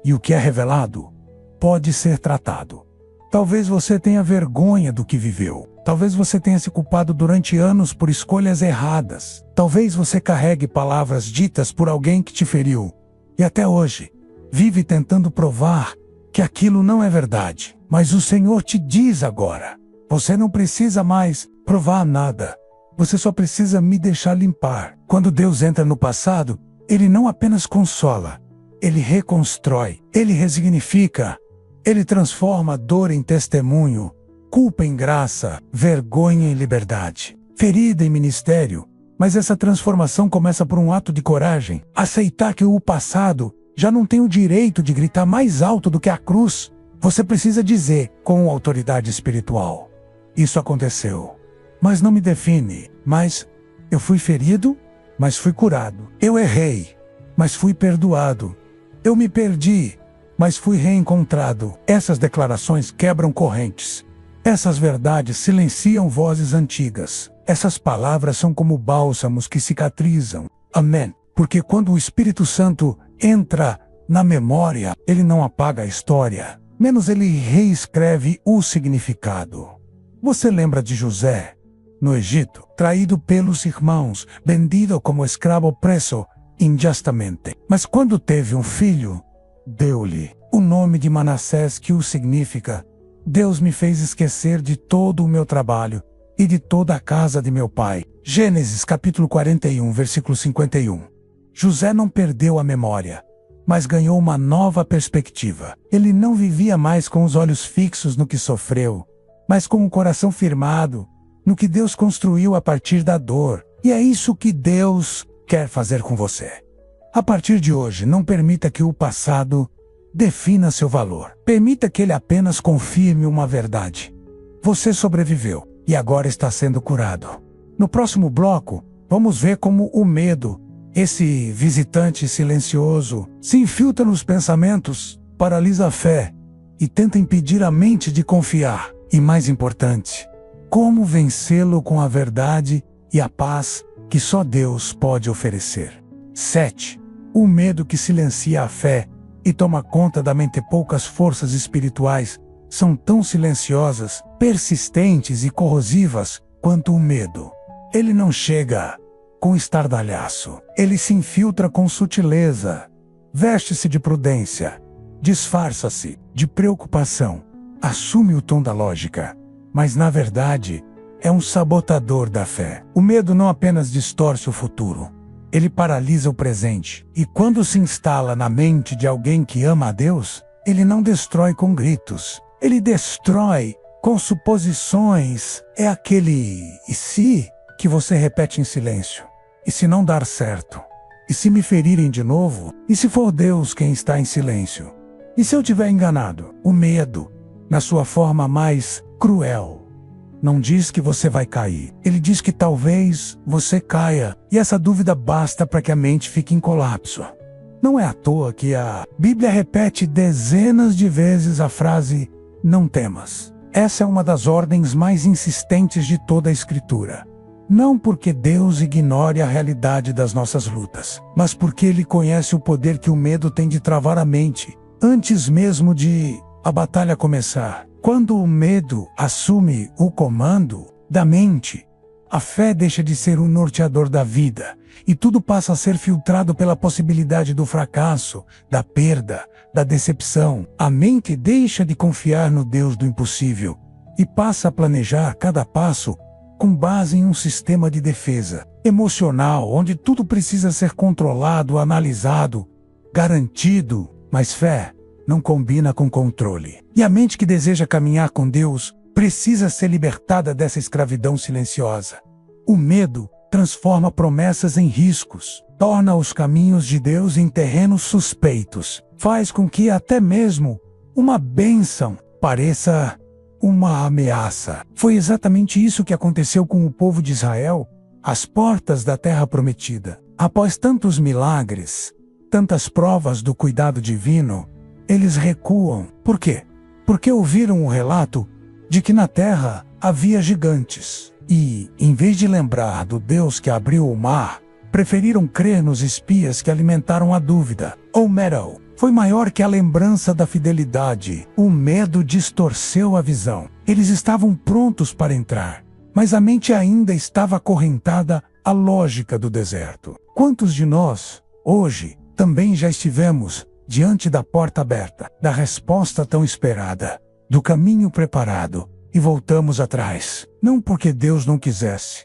E o que é revelado pode ser tratado. Talvez você tenha vergonha do que viveu. Talvez você tenha se culpado durante anos por escolhas erradas. Talvez você carregue palavras ditas por alguém que te feriu. E até hoje, vive tentando provar que aquilo não é verdade. Mas o Senhor te diz agora: você não precisa mais provar nada. Você só precisa me deixar limpar. Quando Deus entra no passado, Ele não apenas consola, Ele reconstrói, Ele resignifica, Ele transforma dor em testemunho, culpa em graça, vergonha em liberdade, ferida em ministério. Mas essa transformação começa por um ato de coragem, aceitar que o passado já não tem o direito de gritar mais alto do que a cruz. Você precisa dizer, com autoridade espiritual: isso aconteceu, mas não me define. Mas eu fui ferido, mas fui curado. Eu errei, mas fui perdoado. Eu me perdi, mas fui reencontrado. Essas declarações quebram correntes. Essas verdades silenciam vozes antigas. Essas palavras são como bálsamos que cicatrizam. Amém. Porque quando o Espírito Santo entra na memória, ele não apaga a história, menos ele reescreve o significado. Você lembra de José, no Egito, traído pelos irmãos, vendido como escravo preso injustamente. Mas quando teve um filho, deu-lhe o nome de Manassés, que o significa: Deus me fez esquecer de todo o meu trabalho e de toda a casa de meu pai. Gênesis capítulo 41, versículo 51. José não perdeu a memória, mas ganhou uma nova perspectiva. Ele não vivia mais com os olhos fixos no que sofreu, mas com o coração firmado no que Deus construiu a partir da dor. E é isso que Deus quer fazer com você. A partir de hoje, não permita que o passado defina seu valor. Permita que ele apenas confirme uma verdade: você sobreviveu e agora está sendo curado. No próximo bloco, vamos ver como o medo, esse visitante silencioso, se infiltra nos pensamentos, paralisa a fé e tenta impedir a mente de confiar. E mais importante, como vencê-lo com a verdade e a paz que só Deus pode oferecer. 7. O medo que silencia a fé e toma conta da mente. Poucas forças espirituais são tão silenciosas, persistentes e corrosivas quanto o medo. Ele não chega com estardalhaço. Ele se infiltra com sutileza. Veste-se de prudência. Disfarça-se de preocupação. Assume o tom da lógica. Mas na verdade, é um sabotador da fé. O medo não apenas distorce o futuro, ele paralisa o presente. E quando se instala na mente de alguém que ama a Deus, ele não destrói com gritos, ele destrói com suposições. É aquele "e se" que você repete em silêncio. E se não dar certo? E se me ferirem de novo? E se for Deus quem está em silêncio? E se eu tiver enganado? O medo, na sua forma mais cruel, não diz que você vai cair. Ele diz que talvez você caia. E essa dúvida basta para que a mente fique em colapso. Não é à toa que a Bíblia repete dezenas de vezes a frase "não temas". Essa é uma das ordens mais insistentes de toda a Escritura. Não porque Deus ignore a realidade das nossas lutas, mas porque Ele conhece o poder que o medo tem de travar a mente, antes mesmo de a batalha começar. Quando o medo assume o comando da mente, a fé deixa de ser o norteador da vida, e tudo passa a ser filtrado pela possibilidade do fracasso, da perda, da decepção. A mente deixa de confiar no Deus do impossível e passa a planejar cada passo com base em um sistema de defesa emocional, onde tudo precisa ser controlado, analisado, garantido. Mas fé não combina com controle. E a mente que deseja caminhar com Deus precisa ser libertada dessa escravidão silenciosa. O medo transforma promessas em riscos, torna os caminhos de Deus em terrenos suspeitos, faz com que até mesmo uma bênção pareça uma ameaça. Foi exatamente isso que aconteceu com o povo de Israel às portas da terra prometida. Após tantos milagres, tantas provas do cuidado divino, eles recuam. Por quê? Porque ouviram o relato de que na terra havia gigantes. E, em vez de lembrar do Deus que abriu o mar, preferiram crer nos espias que alimentaram a dúvida. O medo foi maior que a lembrança da fidelidade. O medo distorceu a visão. Eles estavam prontos para entrar, mas a mente ainda estava acorrentada à lógica do deserto. Quantos de nós, hoje, também já estivemos diante da porta aberta, da resposta tão esperada, do caminho preparado, e voltamos atrás? Não porque Deus não quisesse,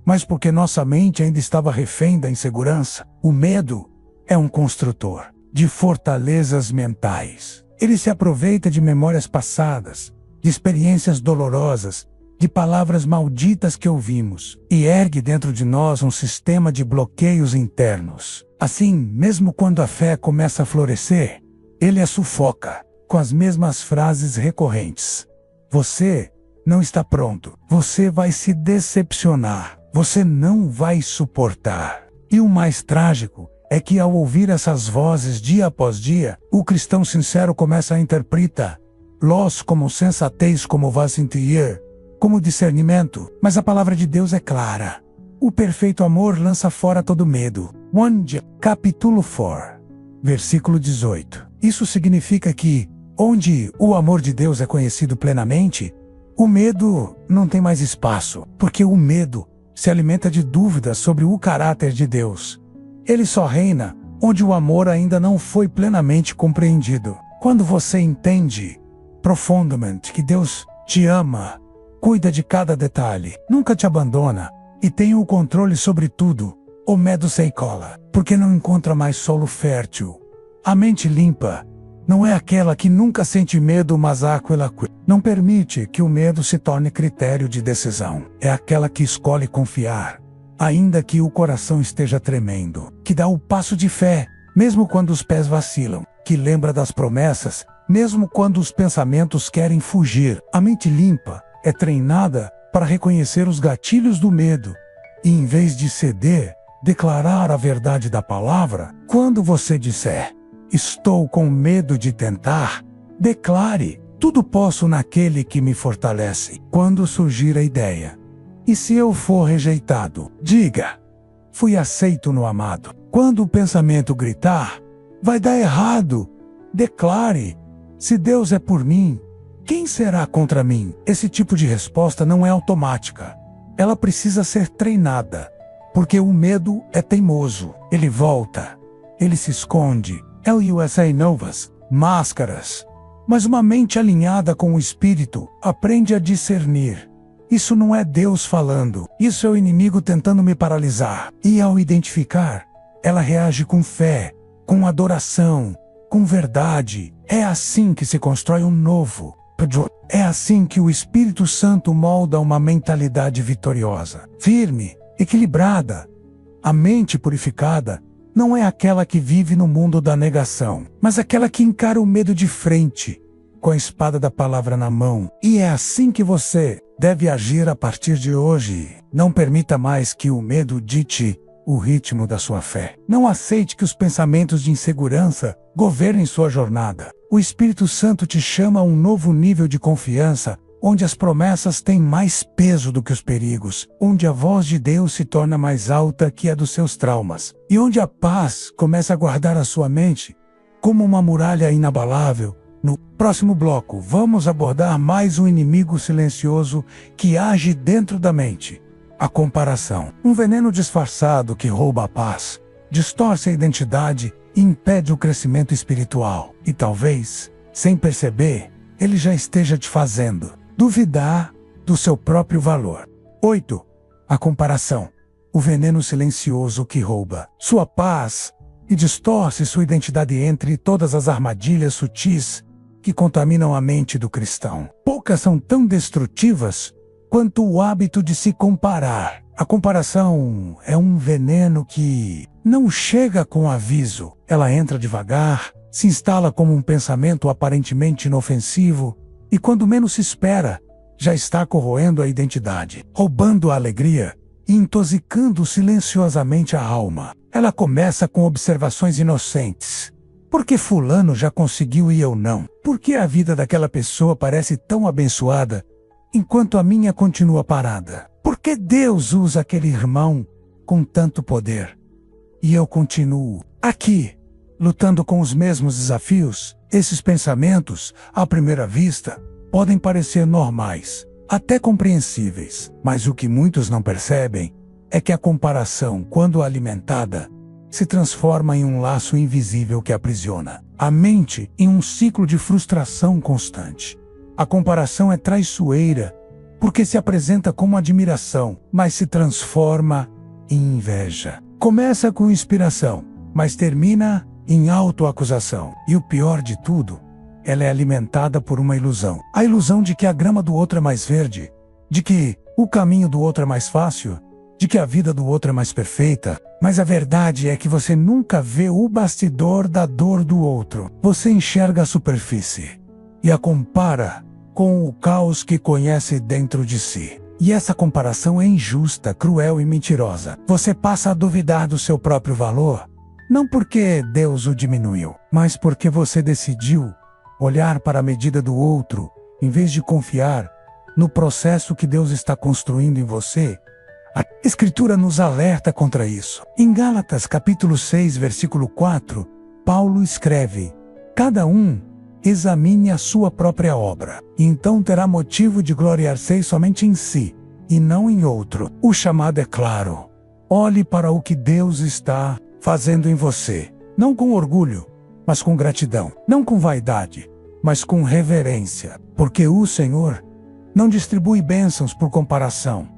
mas porque nossa mente ainda estava refém da insegurança. O medo é um construtor de fortalezas mentais. Ele se aproveita de memórias passadas, de experiências dolorosas, de palavras malditas que ouvimos, e ergue dentro de nós um sistema de bloqueios internos. Assim, mesmo quando a fé começa a florescer, ele a sufoca com as mesmas frases recorrentes. Você não está pronto. Você vai se decepcionar. Você não vai suportar. E o mais trágico é que, ao ouvir essas vozes dia após dia, o cristão sincero começa a interpretar los como sensatez, como vasentir, como discernimento. Mas a palavra de Deus é clara. O perfeito amor lança fora todo medo. 1 John, capítulo 4, versículo 18. Isso significa que, onde o amor de Deus é conhecido plenamente, o medo não tem mais espaço, porque o medo se alimenta de dúvidas sobre o caráter de Deus. Ele só reina onde o amor ainda não foi plenamente compreendido. Quando você entende profundamente que Deus te ama, cuida de cada detalhe, nunca te abandona e tem o controle sobre tudo, o medo se cola, porque não encontra mais solo fértil. A mente limpa não é aquela que nunca sente medo, mas aquela que não permite que o medo se torne critério de decisão. É aquela que escolhe confiar, ainda que o coração esteja tremendo, que dá o passo de fé, mesmo quando os pés vacilam, que lembra das promessas, mesmo quando os pensamentos querem fugir. A mente limpa é treinada para reconhecer os gatilhos do medo, e em vez de ceder, declarar a verdade da palavra. Quando você disser, estou com medo de tentar, declare, tudo posso naquele que me fortalece. Quando surgir a ideia, e se eu for rejeitado, diga, fui aceito no amado. Quando o pensamento gritar, vai dar errado, declare, se Deus é por mim, quem será contra mim? Esse tipo de resposta não é automática. Ela precisa ser treinada, porque o medo é teimoso. Ele volta, ele se esconde. LUSA novas, máscaras. Mas uma mente alinhada com o Espírito aprende a discernir. Isso não é Deus falando. Isso é o inimigo tentando me paralisar. E ao identificar, ela reage com fé, com adoração, com verdade. É assim que se constrói um novo. É assim que o Espírito Santo molda uma mentalidade vitoriosa, firme, equilibrada. A mente purificada não é aquela que vive no mundo da negação, mas aquela que encara o medo de frente, com a espada da palavra na mão. E é assim que você deve agir a partir de hoje. Não permita mais que o medo dite o ritmo da sua fé. Não aceite que os pensamentos de insegurança governem sua jornada. O Espírito Santo te chama a um novo nível de confiança, onde as promessas têm mais peso do que os perigos, onde a voz de Deus se torna mais alta que a dos seus traumas, e onde a paz começa a guardar a sua mente como uma muralha inabalável. No próximo bloco, vamos abordar mais um inimigo silencioso que age dentro da mente: a comparação. Um veneno disfarçado que rouba a paz, distorce a identidade e impede o crescimento espiritual. E talvez, sem perceber, ele já esteja te fazendo duvidar do seu próprio valor. 8. A comparação. O veneno silencioso que rouba sua paz e distorce sua identidade entre todas as armadilhas sutis que contaminam a mente do cristão. Poucas são tão destrutivas quanto o hábito de se comparar. A comparação é um veneno que não chega com aviso. Ela entra devagar, se instala como um pensamento aparentemente inofensivo e, quando menos se espera, já está corroendo a identidade, roubando a alegria e intoxicando silenciosamente a alma. Ela começa com observações inocentes. Por que fulano já conseguiu e eu não? Por que a vida daquela pessoa parece tão abençoada enquanto a minha continua parada? Por que Deus usa aquele irmão com tanto poder e eu continuo aqui, lutando com os mesmos desafios? Esses pensamentos, à primeira vista, podem parecer normais, até compreensíveis, mas o que muitos não percebem é que a comparação, quando alimentada, se transforma em um laço invisível que aprisiona a mente em um ciclo de frustração constante. A comparação é traiçoeira porque se apresenta como admiração, mas se transforma em inveja. Começa com inspiração, mas termina em autoacusação. E o pior de tudo, ela é alimentada por uma ilusão. A ilusão de que a grama do outro é mais verde, de que o caminho do outro é mais fácil, de que a vida do outro é mais perfeita. Mas a verdade é que você nunca vê o bastidor da dor do outro. Você enxerga a superfície e a compara com o caos que conhece dentro de si. E essa comparação é injusta, cruel e mentirosa. Você passa a duvidar do seu próprio valor, não porque Deus o diminuiu, mas porque você decidiu olhar para a medida do outro, em vez de confiar no processo que Deus está construindo em você. A Escritura nos alerta contra isso. Em Gálatas capítulo 6, versículo 4, Paulo escreve: cada um examine a sua própria obra, e então terá motivo de gloriar-se somente em si, e não em outro. O chamado é claro. Olhe para o que Deus está fazendo em você, não com orgulho, mas com gratidão, não com vaidade, mas com reverência, porque o Senhor não distribui bênçãos por comparação,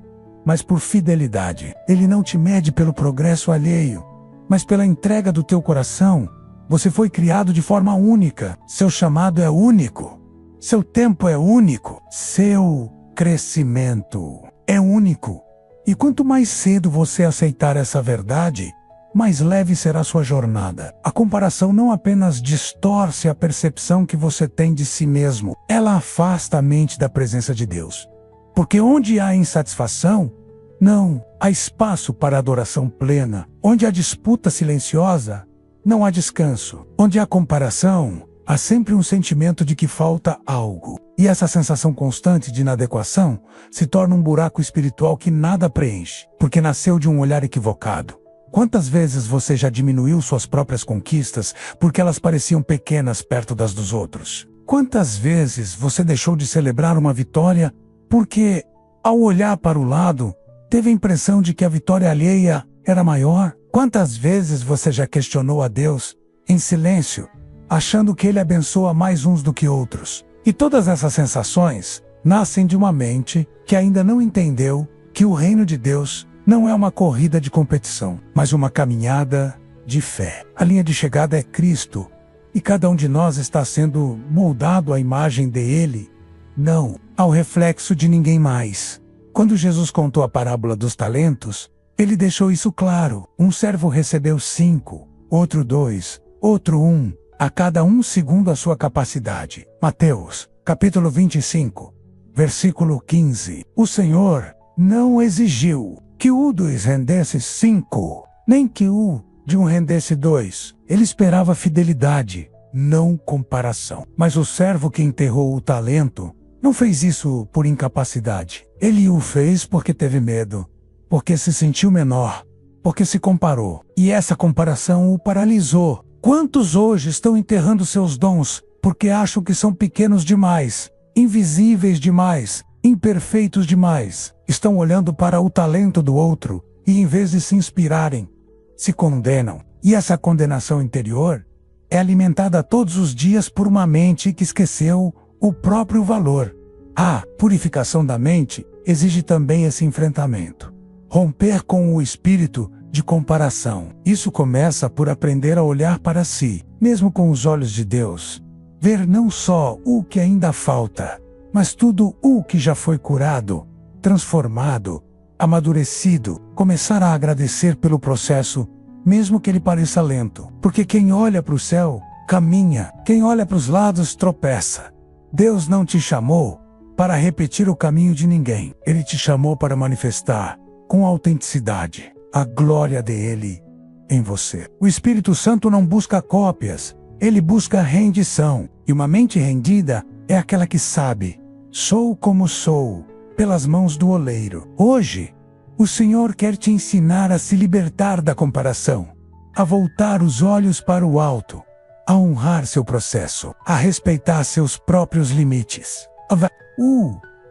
mas por fidelidade. Ele não te mede pelo progresso alheio, mas pela entrega do teu coração. Você foi criado de forma única. Seu chamado é único. Seu tempo é único. Seu crescimento é único. E quanto mais cedo você aceitar essa verdade, mais leve será sua jornada. A comparação não apenas distorce a percepção que você tem de si mesmo, ela afasta a mente da presença de Deus. Porque onde há insatisfação, não há espaço para adoração plena. Onde há disputa silenciosa, não há descanso. Onde há comparação, há sempre um sentimento de que falta algo. E essa sensação constante de inadequação se torna um buraco espiritual que nada preenche, porque nasceu de um olhar equivocado. Quantas vezes você já diminuiu suas próprias conquistas porque elas pareciam pequenas perto das dos outros? Quantas vezes você deixou de celebrar uma vitória porque, ao olhar para o lado, teve a impressão de que a vitória alheia era maior? Quantas vezes você já questionou a Deus, em silêncio, achando que Ele abençoa mais uns do que outros? E todas essas sensações nascem de uma mente que ainda não entendeu que o reino de Deus não é uma corrida de competição, mas uma caminhada de fé. A linha de chegada é Cristo, e cada um de nós está sendo moldado à imagem dele, não ao reflexo de ninguém mais. Quando Jesus contou a parábola dos talentos, ele deixou isso claro. Um servo recebeu 5, outro 2, outro 1, a cada um segundo a sua capacidade. Mateus, capítulo 25, versículo 15. O Senhor não exigiu que o dos rendesse 5, nem que o de um rendesse 2. Ele esperava fidelidade, não comparação. Mas o servo que enterrou o talento não fez isso por incapacidade. Ele o fez porque teve medo, porque se sentiu menor, porque se comparou. E essa comparação o paralisou. Quantos hoje estão enterrando seus dons porque acham que são pequenos demais, invisíveis demais, imperfeitos demais? Estão olhando para o talento do outro e, em vez de se inspirarem, se condenam. E essa condenação interior é alimentada todos os dias por uma mente que esqueceu o próprio valor. A purificação da mente exige também esse enfrentamento. Romper com o espírito de comparação. Isso começa por aprender a olhar para si, mesmo com os olhos de Deus. Ver não só o que ainda falta, mas tudo o que já foi curado, transformado, amadurecido. Começar a agradecer pelo processo, mesmo que ele pareça lento. Porque quem olha para o céu, caminha. Quem olha para os lados, tropeça. Deus não te chamou para repetir o caminho de ninguém. Ele te chamou para manifestar, com autenticidade, a glória dele em você. O Espírito Santo não busca cópias, ele busca rendição. E uma mente rendida é aquela que sabe: sou como sou, pelas mãos do oleiro. Hoje, o Senhor quer te ensinar a se libertar da comparação, a voltar os olhos para o alto, a honrar seu processo, a respeitar seus próprios limites,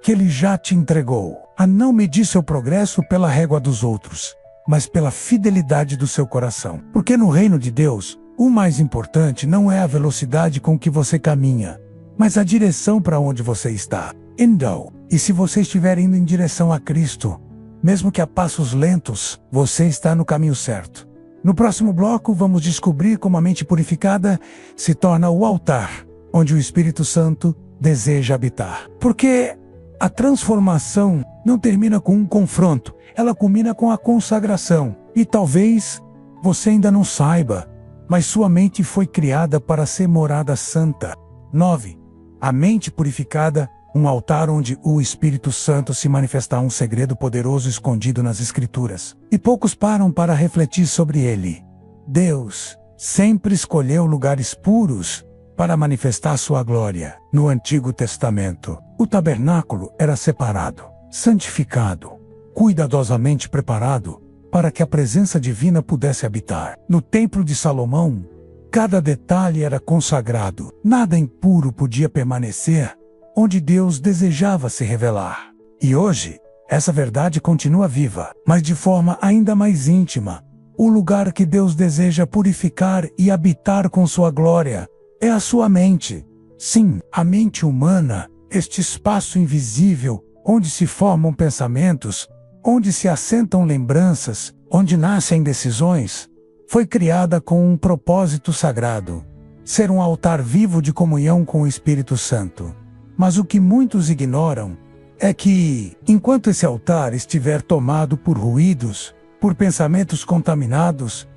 que ele já te entregou, a não medir seu progresso pela régua dos outros, mas pela fidelidade do seu coração. Porque no reino de Deus, o mais importante não é a velocidade com que você caminha, mas a direção para onde você está indo. E se você estiver indo em direção a Cristo, mesmo que a passos lentos, você está no caminho certo. No próximo bloco, vamos descobrir como a mente purificada se torna o altar, onde o Espírito Santo deseja habitar. Porque a transformação não termina com um confronto, ela culmina com a consagração. E talvez você ainda não saiba, mas sua mente foi criada para ser morada santa. 9. A mente purificada, um altar onde o Espírito Santo se manifestará, um segredo poderoso escondido nas Escrituras. E poucos param para refletir sobre ele. Deus sempre escolheu lugares puros para manifestar sua glória. No Antigo Testamento, o tabernáculo era separado, santificado, cuidadosamente preparado para que a presença divina pudesse habitar. No Templo de Salomão, cada detalhe era consagrado. Nada impuro podia permanecer onde Deus desejava se revelar. E hoje, essa verdade continua viva, mas de forma ainda mais íntima. O lugar que Deus deseja purificar e habitar com sua glória é a sua mente. Sim, a mente humana, este espaço invisível, onde se formam pensamentos, onde se assentam lembranças, onde nascem decisões, foi criada com um propósito sagrado: ser um altar vivo de comunhão com o Espírito Santo. Mas o que muitos ignoram é que, enquanto esse altar estiver tomado por ruídos, por pensamentos contaminados,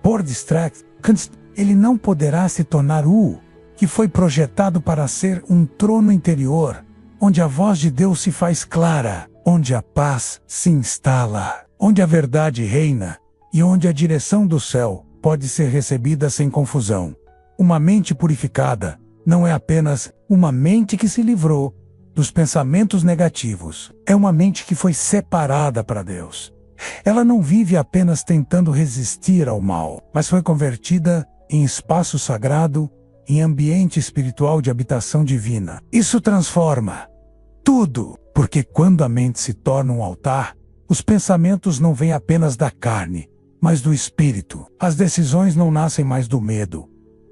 por distrações, ele não poderá se tornar o que foi projetado para ser um trono interior, onde a voz de Deus se faz clara, onde a paz se instala, onde a verdade reina e onde a direção do céu pode ser recebida sem confusão. Uma mente purificada não é apenas uma mente que se livrou dos pensamentos negativos. É uma mente que foi separada para Deus. Ela não vive apenas tentando resistir ao mal, mas foi convertida em espaço sagrado, em ambiente espiritual de habitação divina. Isso transforma tudo, porque quando a mente se torna um altar, os pensamentos não vêm apenas da carne, mas do espírito. As decisões não nascem mais do medo,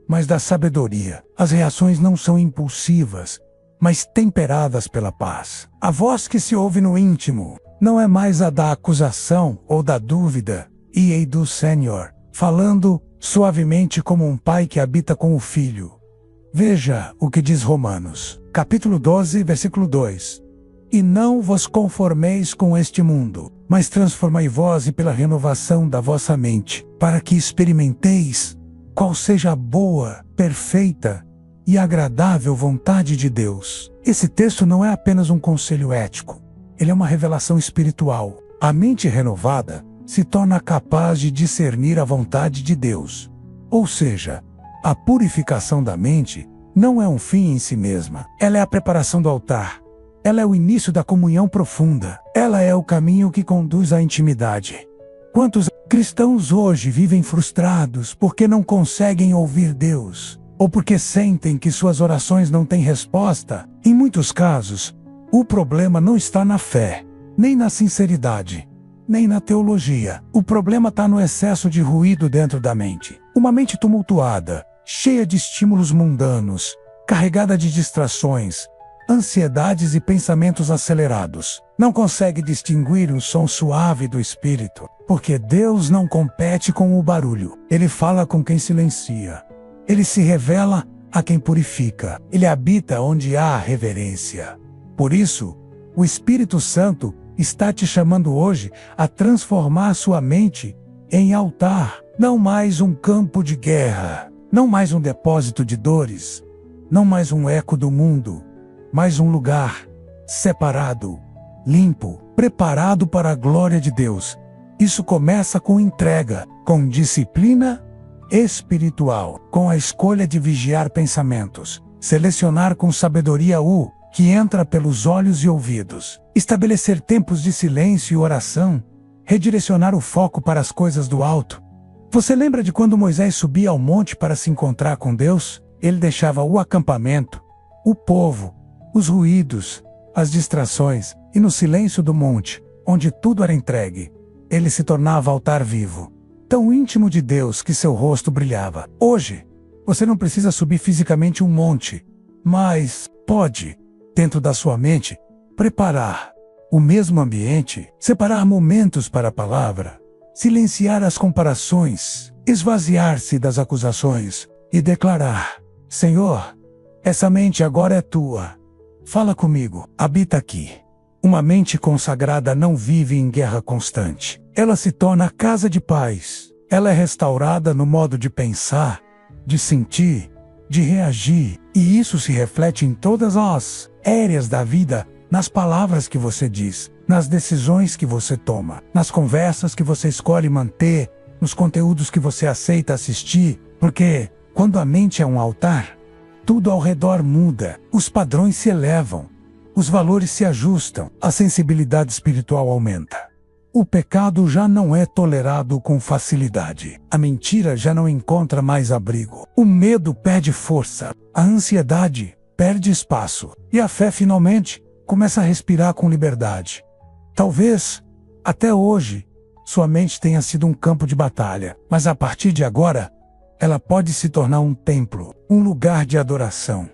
mas da sabedoria. As reações não são impulsivas, mas temperadas pela paz. A voz que se ouve no íntimo não é mais a da acusação ou da dúvida, e do Senhor, falando suavemente como um pai que habita com o filho. Veja o que diz Romanos, capítulo 12, versículo 2. E não vos conformeis com este mundo, mas transformai-vos pela renovação da vossa mente, para que experimenteis qual seja a boa, perfeita e agradável vontade de Deus. Esse texto não é apenas um conselho ético, ele é uma revelação espiritual. A mente renovada se torna capaz de discernir a vontade de Deus. Ou seja, a purificação da mente não é um fim em si mesma, ela é a preparação do altar. Ela é o início da comunhão profunda. Ela é o caminho que conduz à intimidade. Quantos cristãos hoje vivem frustrados porque não conseguem ouvir Deus? Ou porque sentem que suas orações não têm resposta? Em muitos casos, o problema não está na fé, nem na sinceridade, nem na teologia. O problema está no excesso de ruído dentro da mente. Uma mente tumultuada, cheia de estímulos mundanos, carregada de distrações, ansiedades e pensamentos acelerados. Não consegue distinguir o som suave do Espírito, porque Deus não compete com o barulho. Ele fala com quem silencia. Ele se revela a quem purifica. Ele habita onde há reverência. Por isso, o Espírito Santo está te chamando hoje a transformar sua mente em altar. Não mais um campo de guerra. Não mais um depósito de dores. Não mais um eco do mundo. Mais um lugar separado, limpo, preparado para a glória de Deus. Isso começa com entrega, com disciplina espiritual, com a escolha de vigiar pensamentos, selecionar com sabedoria o que entra pelos olhos e ouvidos, estabelecer tempos de silêncio e oração, redirecionar o foco para as coisas do alto. Você lembra de quando Moisés subia ao monte para se encontrar com Deus? Ele deixava o acampamento, o povo, os ruídos, as distrações, e no silêncio do monte, onde tudo era entregue, ele se tornava altar vivo, tão íntimo de Deus que seu rosto brilhava. Hoje, você não precisa subir fisicamente um monte, mas pode, dentro da sua mente, preparar o mesmo ambiente, separar momentos para a palavra, silenciar as comparações, esvaziar-se das acusações e declarar: Senhor, essa mente agora é tua. Fala comigo, habita aqui. Uma mente consagrada não vive em guerra constante. Ela se torna a casa de paz. Ela é restaurada no modo de pensar, de sentir, de reagir. E isso se reflete em todas as áreas da vida, nas palavras que você diz, nas decisões que você toma, nas conversas que você escolhe manter, nos conteúdos que você aceita assistir. Porque, quando a mente é um altar, tudo ao redor muda, os padrões se elevam, os valores se ajustam, a sensibilidade espiritual aumenta. O pecado já não é tolerado com facilidade. A mentira já não encontra mais abrigo. O medo perde força, a ansiedade perde espaço, e a fé finalmente começa a respirar com liberdade. Talvez, até hoje, sua mente tenha sido um campo de batalha, mas a partir de agora, ela pode se tornar um templo, um lugar de adoração,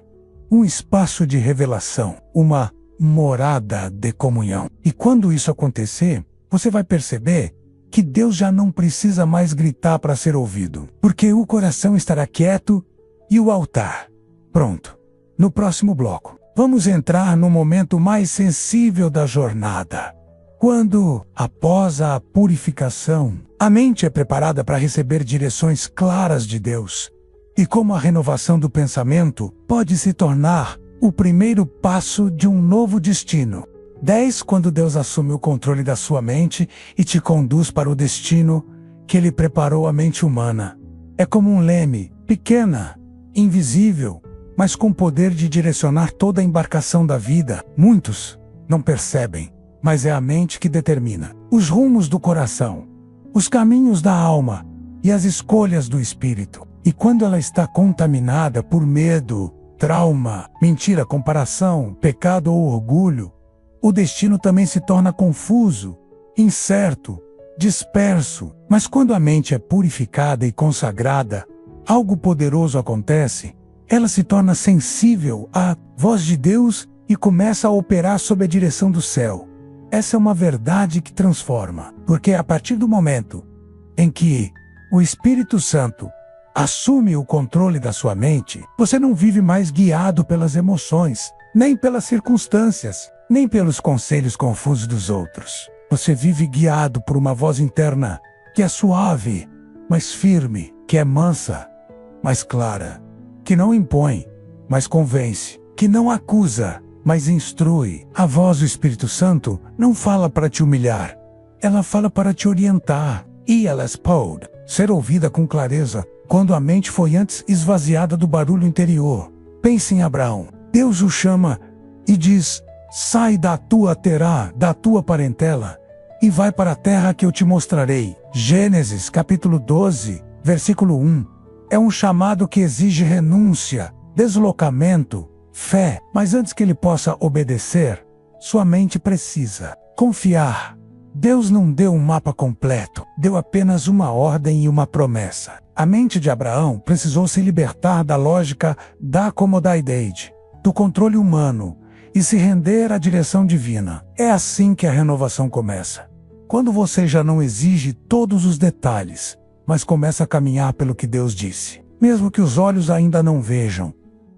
um espaço de revelação, uma morada de comunhão. E quando isso acontecer, você vai perceber que Deus já não precisa mais gritar para ser ouvido, porque o coração estará quieto e o altar pronto. No próximo bloco, vamos entrar no momento mais sensível da jornada, quando, após a purificação, a mente é preparada para receber direções claras de Deus, e como a renovação do pensamento pode se tornar o primeiro passo de um novo destino. 10. Quando Deus assume o controle da sua mente e te conduz para o destino que Ele preparou à mente humana. É como um leme, pequena, invisível, mas com poder de direcionar toda a embarcação da vida. Muitos não percebem, mas é a mente que determina os rumos do coração, os caminhos da alma e as escolhas do espírito. E quando ela está contaminada por medo, trauma, mentira, comparação, pecado ou orgulho, o destino também se torna confuso, incerto, disperso. Mas quando a mente é purificada e consagrada, algo poderoso acontece. ela se torna sensível à voz de Deus e começa a operar sob a direção do céu. Essa é uma verdade que transforma, porque a partir do momento em que o Espírito Santo assume o controle da sua mente, você não vive mais guiado pelas emoções, nem pelas circunstâncias, nem pelos conselhos confusos dos outros. Você vive guiado por uma voz interna que é suave, mas firme, que é mansa, mas clara, que não impõe, mas convence, que não acusa, mas instrui. A voz do Espírito Santo não fala para te humilhar, ela fala para te orientar. E ela pode ser ouvida com clareza quando a mente foi antes esvaziada do barulho interior. Pense em Abraão. Deus o chama e diz: sai da tua terra, da tua parentela, e vai para a terra que eu te mostrarei. Gênesis capítulo 12, versículo 1. É um chamado que exige renúncia, deslocamento, fé. Mas antes que ele possa obedecer, sua mente precisa confiar. Deus não deu um mapa completo, deu apenas uma ordem e uma promessa. A mente de Abraão precisou se libertar da lógica da comodidade, do controle humano, e se render à direção divina. É assim que a renovação começa. Quando você já não exige todos os detalhes, mas começa a caminhar pelo que Deus disse. Mesmo que os olhos ainda não vejam,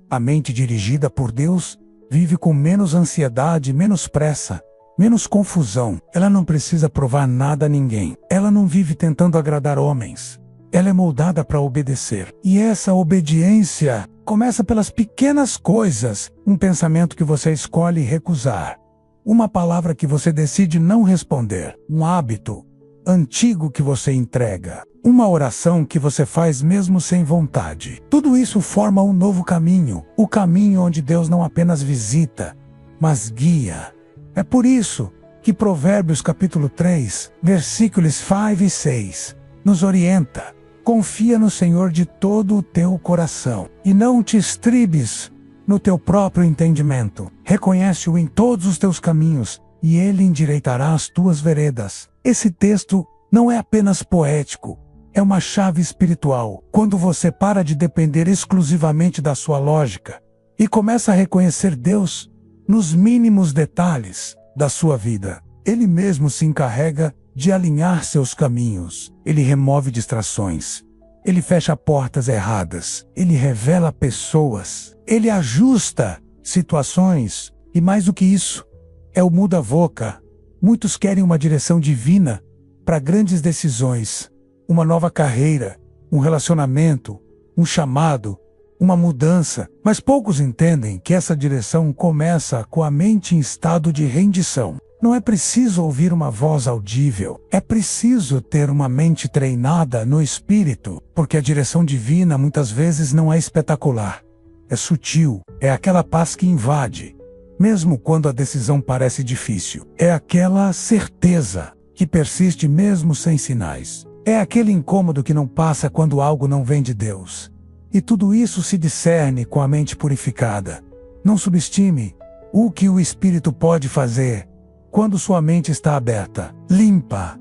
a mente dirigida por Deus vive com menos ansiedade, menos pressa, menos confusão. Ela não precisa provar nada a ninguém. Ela não vive tentando agradar homens. Ela é moldada para obedecer. E essa obediência começa pelas pequenas coisas. Um pensamento que você escolhe recusar. Uma palavra que você decide não responder. Um hábito antigo que você entrega. Uma oração que você faz mesmo sem vontade. Tudo isso forma um novo caminho. O caminho onde Deus não apenas visita, mas guia. É por isso que Provérbios capítulo 3, versículos 5 e 6, nos orienta. Confia no Senhor de todo o teu coração, e não te estribes no teu próprio entendimento. Reconhece-o em todos os teus caminhos, e ele endireitará as tuas veredas. Esse texto não é apenas poético, é uma chave espiritual. Quando você para de depender exclusivamente da sua lógica, e começa a reconhecer Deus nos mínimos detalhes da sua vida, Ele mesmo se encarrega de alinhar seus caminhos. Ele remove distrações. Ele fecha portas erradas. Ele revela pessoas. Ele ajusta situações. E mais do que isso, é o muda-boca. Muitos querem uma direção divina para grandes decisões, uma nova carreira, um relacionamento, um chamado, uma mudança, mas poucos entendem que essa direção começa com a mente em estado de rendição. Não é preciso ouvir uma voz audível, é preciso ter uma mente treinada no espírito, porque a direção divina muitas vezes não é espetacular, é sutil, é aquela paz que invade, mesmo quando a decisão parece difícil, é aquela certeza que persiste mesmo sem sinais, é aquele incômodo que não passa quando algo não vem de Deus. E tudo isso se discerne com a mente purificada. Não subestime o que o Espírito pode fazer quando sua mente está aberta, limpa,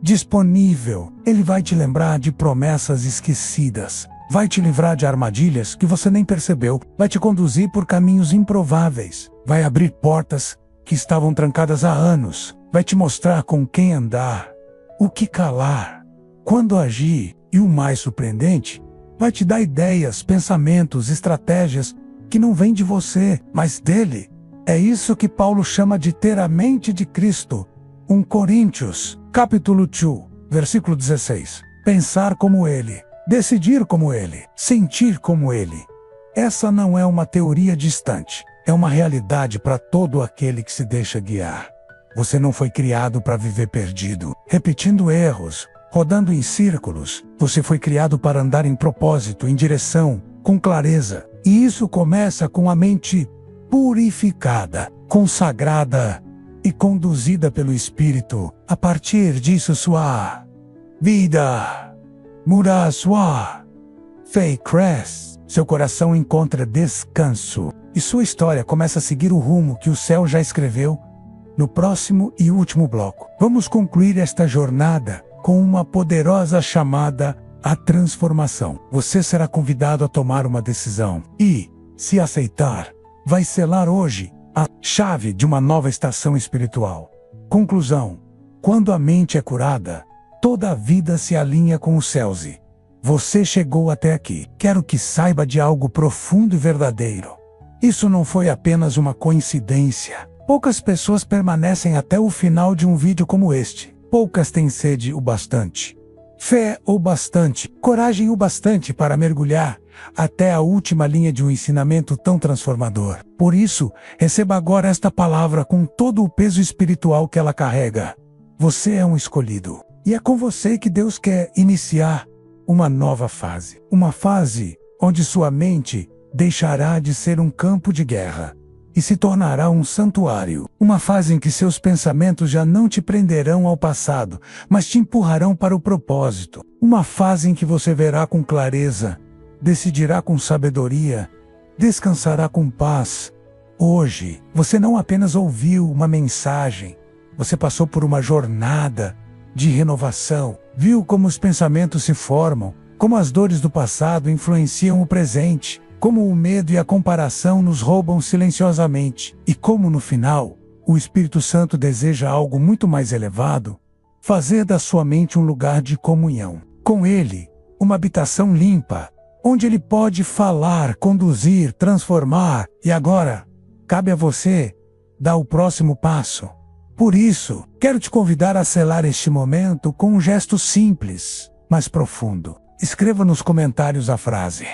disponível. Ele vai te lembrar de promessas esquecidas, vai te livrar de armadilhas que você nem percebeu, vai te conduzir por caminhos improváveis, vai abrir portas que estavam trancadas há anos, vai te mostrar com quem andar, o que calar, quando agir, e o mais surpreendente, vai te dar ideias, pensamentos, estratégias que não vêm de você, mas dele. É isso que Paulo chama de ter a mente de Cristo. 1 Coríntios, capítulo 2, versículo 16. Pensar como ele, decidir como ele, sentir como ele. Essa não é uma teoria distante, é uma realidade para todo aquele que se deixa guiar. Você não foi criado para viver perdido, repetindo erros, rodando em círculos. Você foi criado para andar em propósito, em direção, com clareza. E isso começa com a mente purificada, consagrada e conduzida pelo Espírito. A partir disso, sua vida muda, sua fé cresce. Seu coração encontra descanso. E sua história começa a seguir o rumo que o céu já escreveu no próximo e último bloco. Vamos concluir esta jornada com uma poderosa chamada a transformação. Você será convidado a tomar uma decisão e, se aceitar, vai selar hoje a chave de uma nova estação espiritual. Conclusão: quando a mente é curada, toda a vida se alinha com os céus e você chegou até aqui. Quero que saiba de algo profundo e verdadeiro. Isso não foi apenas uma coincidência. Poucas pessoas permanecem até o final de um vídeo como este. Poucas têm sede o bastante, fé o bastante, coragem o bastante para mergulhar até a última linha de um ensinamento tão transformador. Por isso, receba agora esta palavra com todo o peso espiritual que ela carrega. Você é um escolhido. E é com você que Deus quer iniciar uma nova fase. Uma fase onde sua mente deixará de ser um campo de guerra e se tornará um santuário. Uma fase em que seus pensamentos já não te prenderão ao passado, mas te empurrarão para o propósito. Uma fase em que você verá com clareza, decidirá com sabedoria, descansará com paz. Hoje, você não apenas ouviu uma mensagem, você passou por uma jornada de renovação, viu como os pensamentos se formam, como as dores do passado influenciam o presente, como o medo e a comparação nos roubam silenciosamente, e como no final, o Espírito Santo deseja algo muito mais elevado, fazer da sua mente um lugar de comunhão. Com Ele, uma habitação limpa, onde Ele pode falar, conduzir, transformar, e agora, cabe a você dar o próximo passo. Por isso, quero te convidar a selar este momento com um gesto simples, mas profundo. Escreva nos comentários a frase: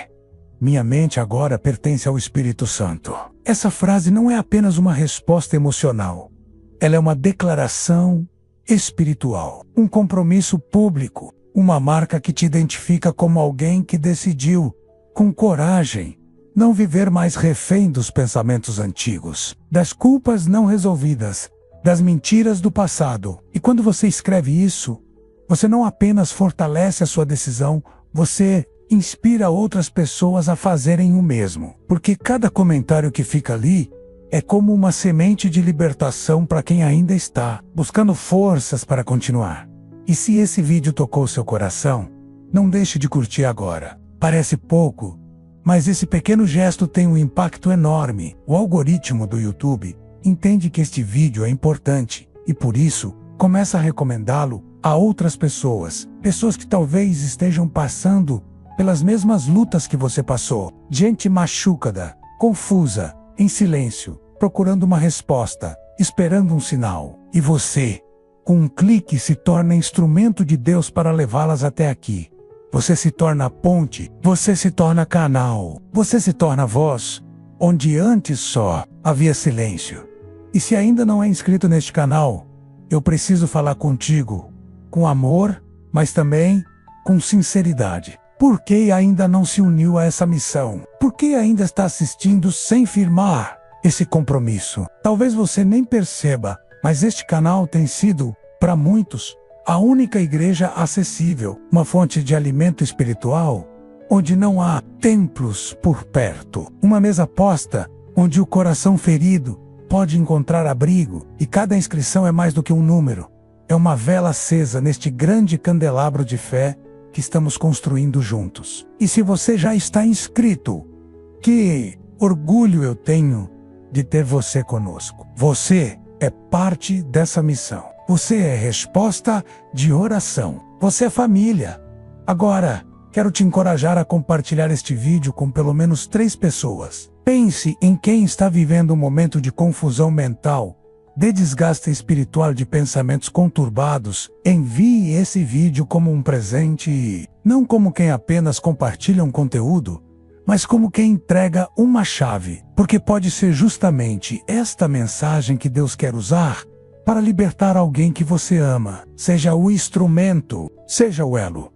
minha mente agora pertence ao Espírito Santo. Essa frase não é apenas uma resposta emocional. Ela é uma declaração espiritual, um compromisso público, uma marca que te identifica como alguém que decidiu, com coragem, não viver mais refém dos pensamentos antigos, das culpas não resolvidas, das mentiras do passado. E quando você escreve isso, você não apenas fortalece a sua decisão, você inspira outras pessoas a fazerem o mesmo. Porque cada comentário que fica ali é como uma semente de libertação para quem ainda está buscando forças para continuar. E se esse vídeo tocou seu coração, não deixe de curtir agora. Parece pouco, mas esse pequeno gesto tem um impacto enorme. O algoritmo do YouTube entende que este vídeo é importante e, por isso, começa a recomendá-lo a outras pessoas. Pessoas que talvez estejam passando pelas mesmas lutas que você passou. Gente machucada, confusa, em silêncio, procurando uma resposta, esperando um sinal. E você, com um clique, se torna instrumento de Deus para levá-las até aqui. Você se torna ponte, você se torna canal, você se torna voz, onde antes só havia silêncio. E se ainda não é inscrito neste canal, eu preciso falar contigo, com amor, mas também com sinceridade. Por que ainda não se uniu a essa missão? Por que ainda está assistindo sem firmar esse compromisso? Talvez você nem perceba, mas este canal tem sido, para muitos, a única igreja acessível, uma fonte de alimento espiritual, onde não há templos por perto. Uma mesa posta, onde o coração ferido pode encontrar abrigo, e cada inscrição é mais do que um número. É uma vela acesa neste grande candelabro de fé que estamos construindo juntos. E se você já está inscrito, que orgulho eu tenho de ter você conosco. Você é parte dessa missão. Você é resposta de oração. Você é família. Agora, quero te encorajar a compartilhar este vídeo com pelo menos 3 pessoas. Pense em quem está vivendo um momento de confusão mental, de desgaste espiritual, de pensamentos conturbados. Envie esse vídeo como um presente e não como quem apenas compartilha um conteúdo, mas como quem entrega uma chave, porque pode ser justamente esta mensagem que Deus quer usar para libertar alguém que você ama. Seja o instrumento, seja o elo.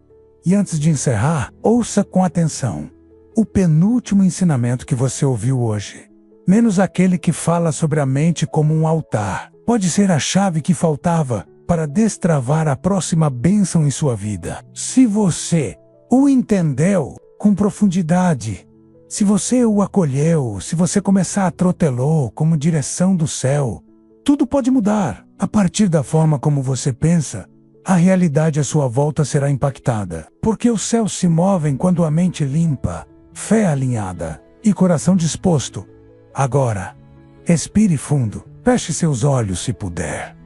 E antes de encerrar, ouça com atenção o penúltimo ensinamento que você ouviu hoje. Menos aquele que fala sobre a mente como um altar. Pode ser a chave que faltava para destravar a próxima bênção em sua vida. Se você o entendeu com profundidade, se você o acolheu, se você começar a trotelô como direção do céu, tudo pode mudar. A partir da forma como você pensa, a realidade à sua volta será impactada. Porque os céus se movem quando a mente limpa, fé alinhada e coração disposto. Agora, respire fundo, feche seus olhos se puder.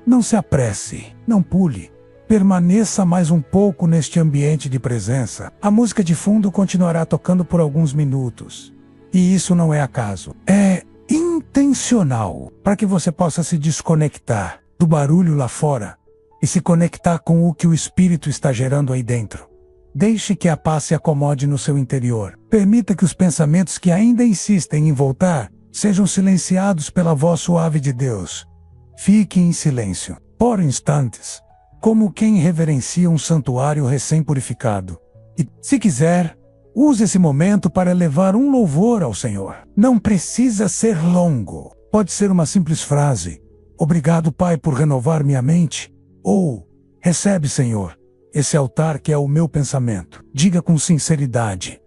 Não se apresse, não pule. Permaneça mais um pouco neste ambiente de presença. A música de fundo continuará tocando por alguns minutos. E isso não é acaso. É intencional, para que você possa se desconectar do barulho lá fora e se conectar com o que o Espírito está gerando aí dentro. Deixe que a paz se acomode no seu interior. Permita que os pensamentos que ainda insistem em voltar sejam silenciados pela voz suave de Deus. Fique em silêncio, por instantes, como quem reverencia um santuário recém-purificado. E, se quiser, use esse momento para elevar um louvor ao Senhor. Não precisa ser longo. Pode ser uma simples frase. Obrigado, Pai, por renovar minha mente. Ou, recebe, Senhor, esse altar que é o meu pensamento. Diga com sinceridade.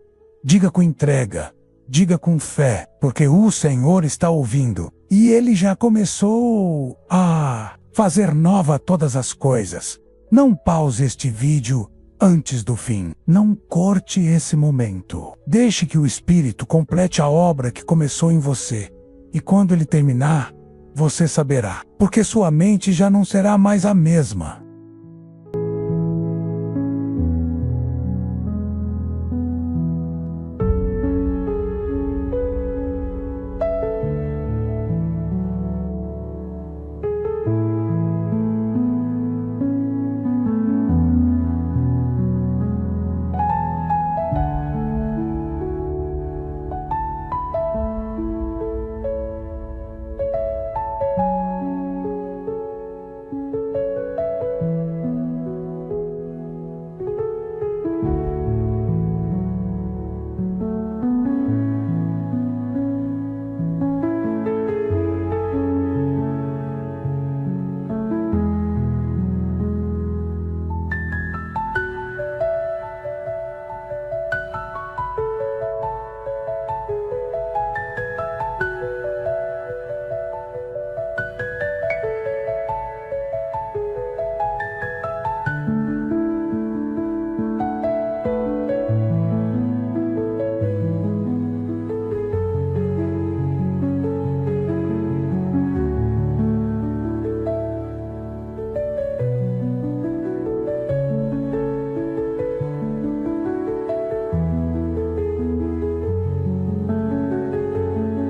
Diga com entrega. Diga com fé, porque o Senhor está ouvindo. E Ele já começou a fazer nova todas as coisas. Não pause este vídeo antes do fim. Não corte esse momento. Deixe que o Espírito complete a obra que começou em você. E quando ele terminar, você saberá. Porque sua mente já não será mais a mesma.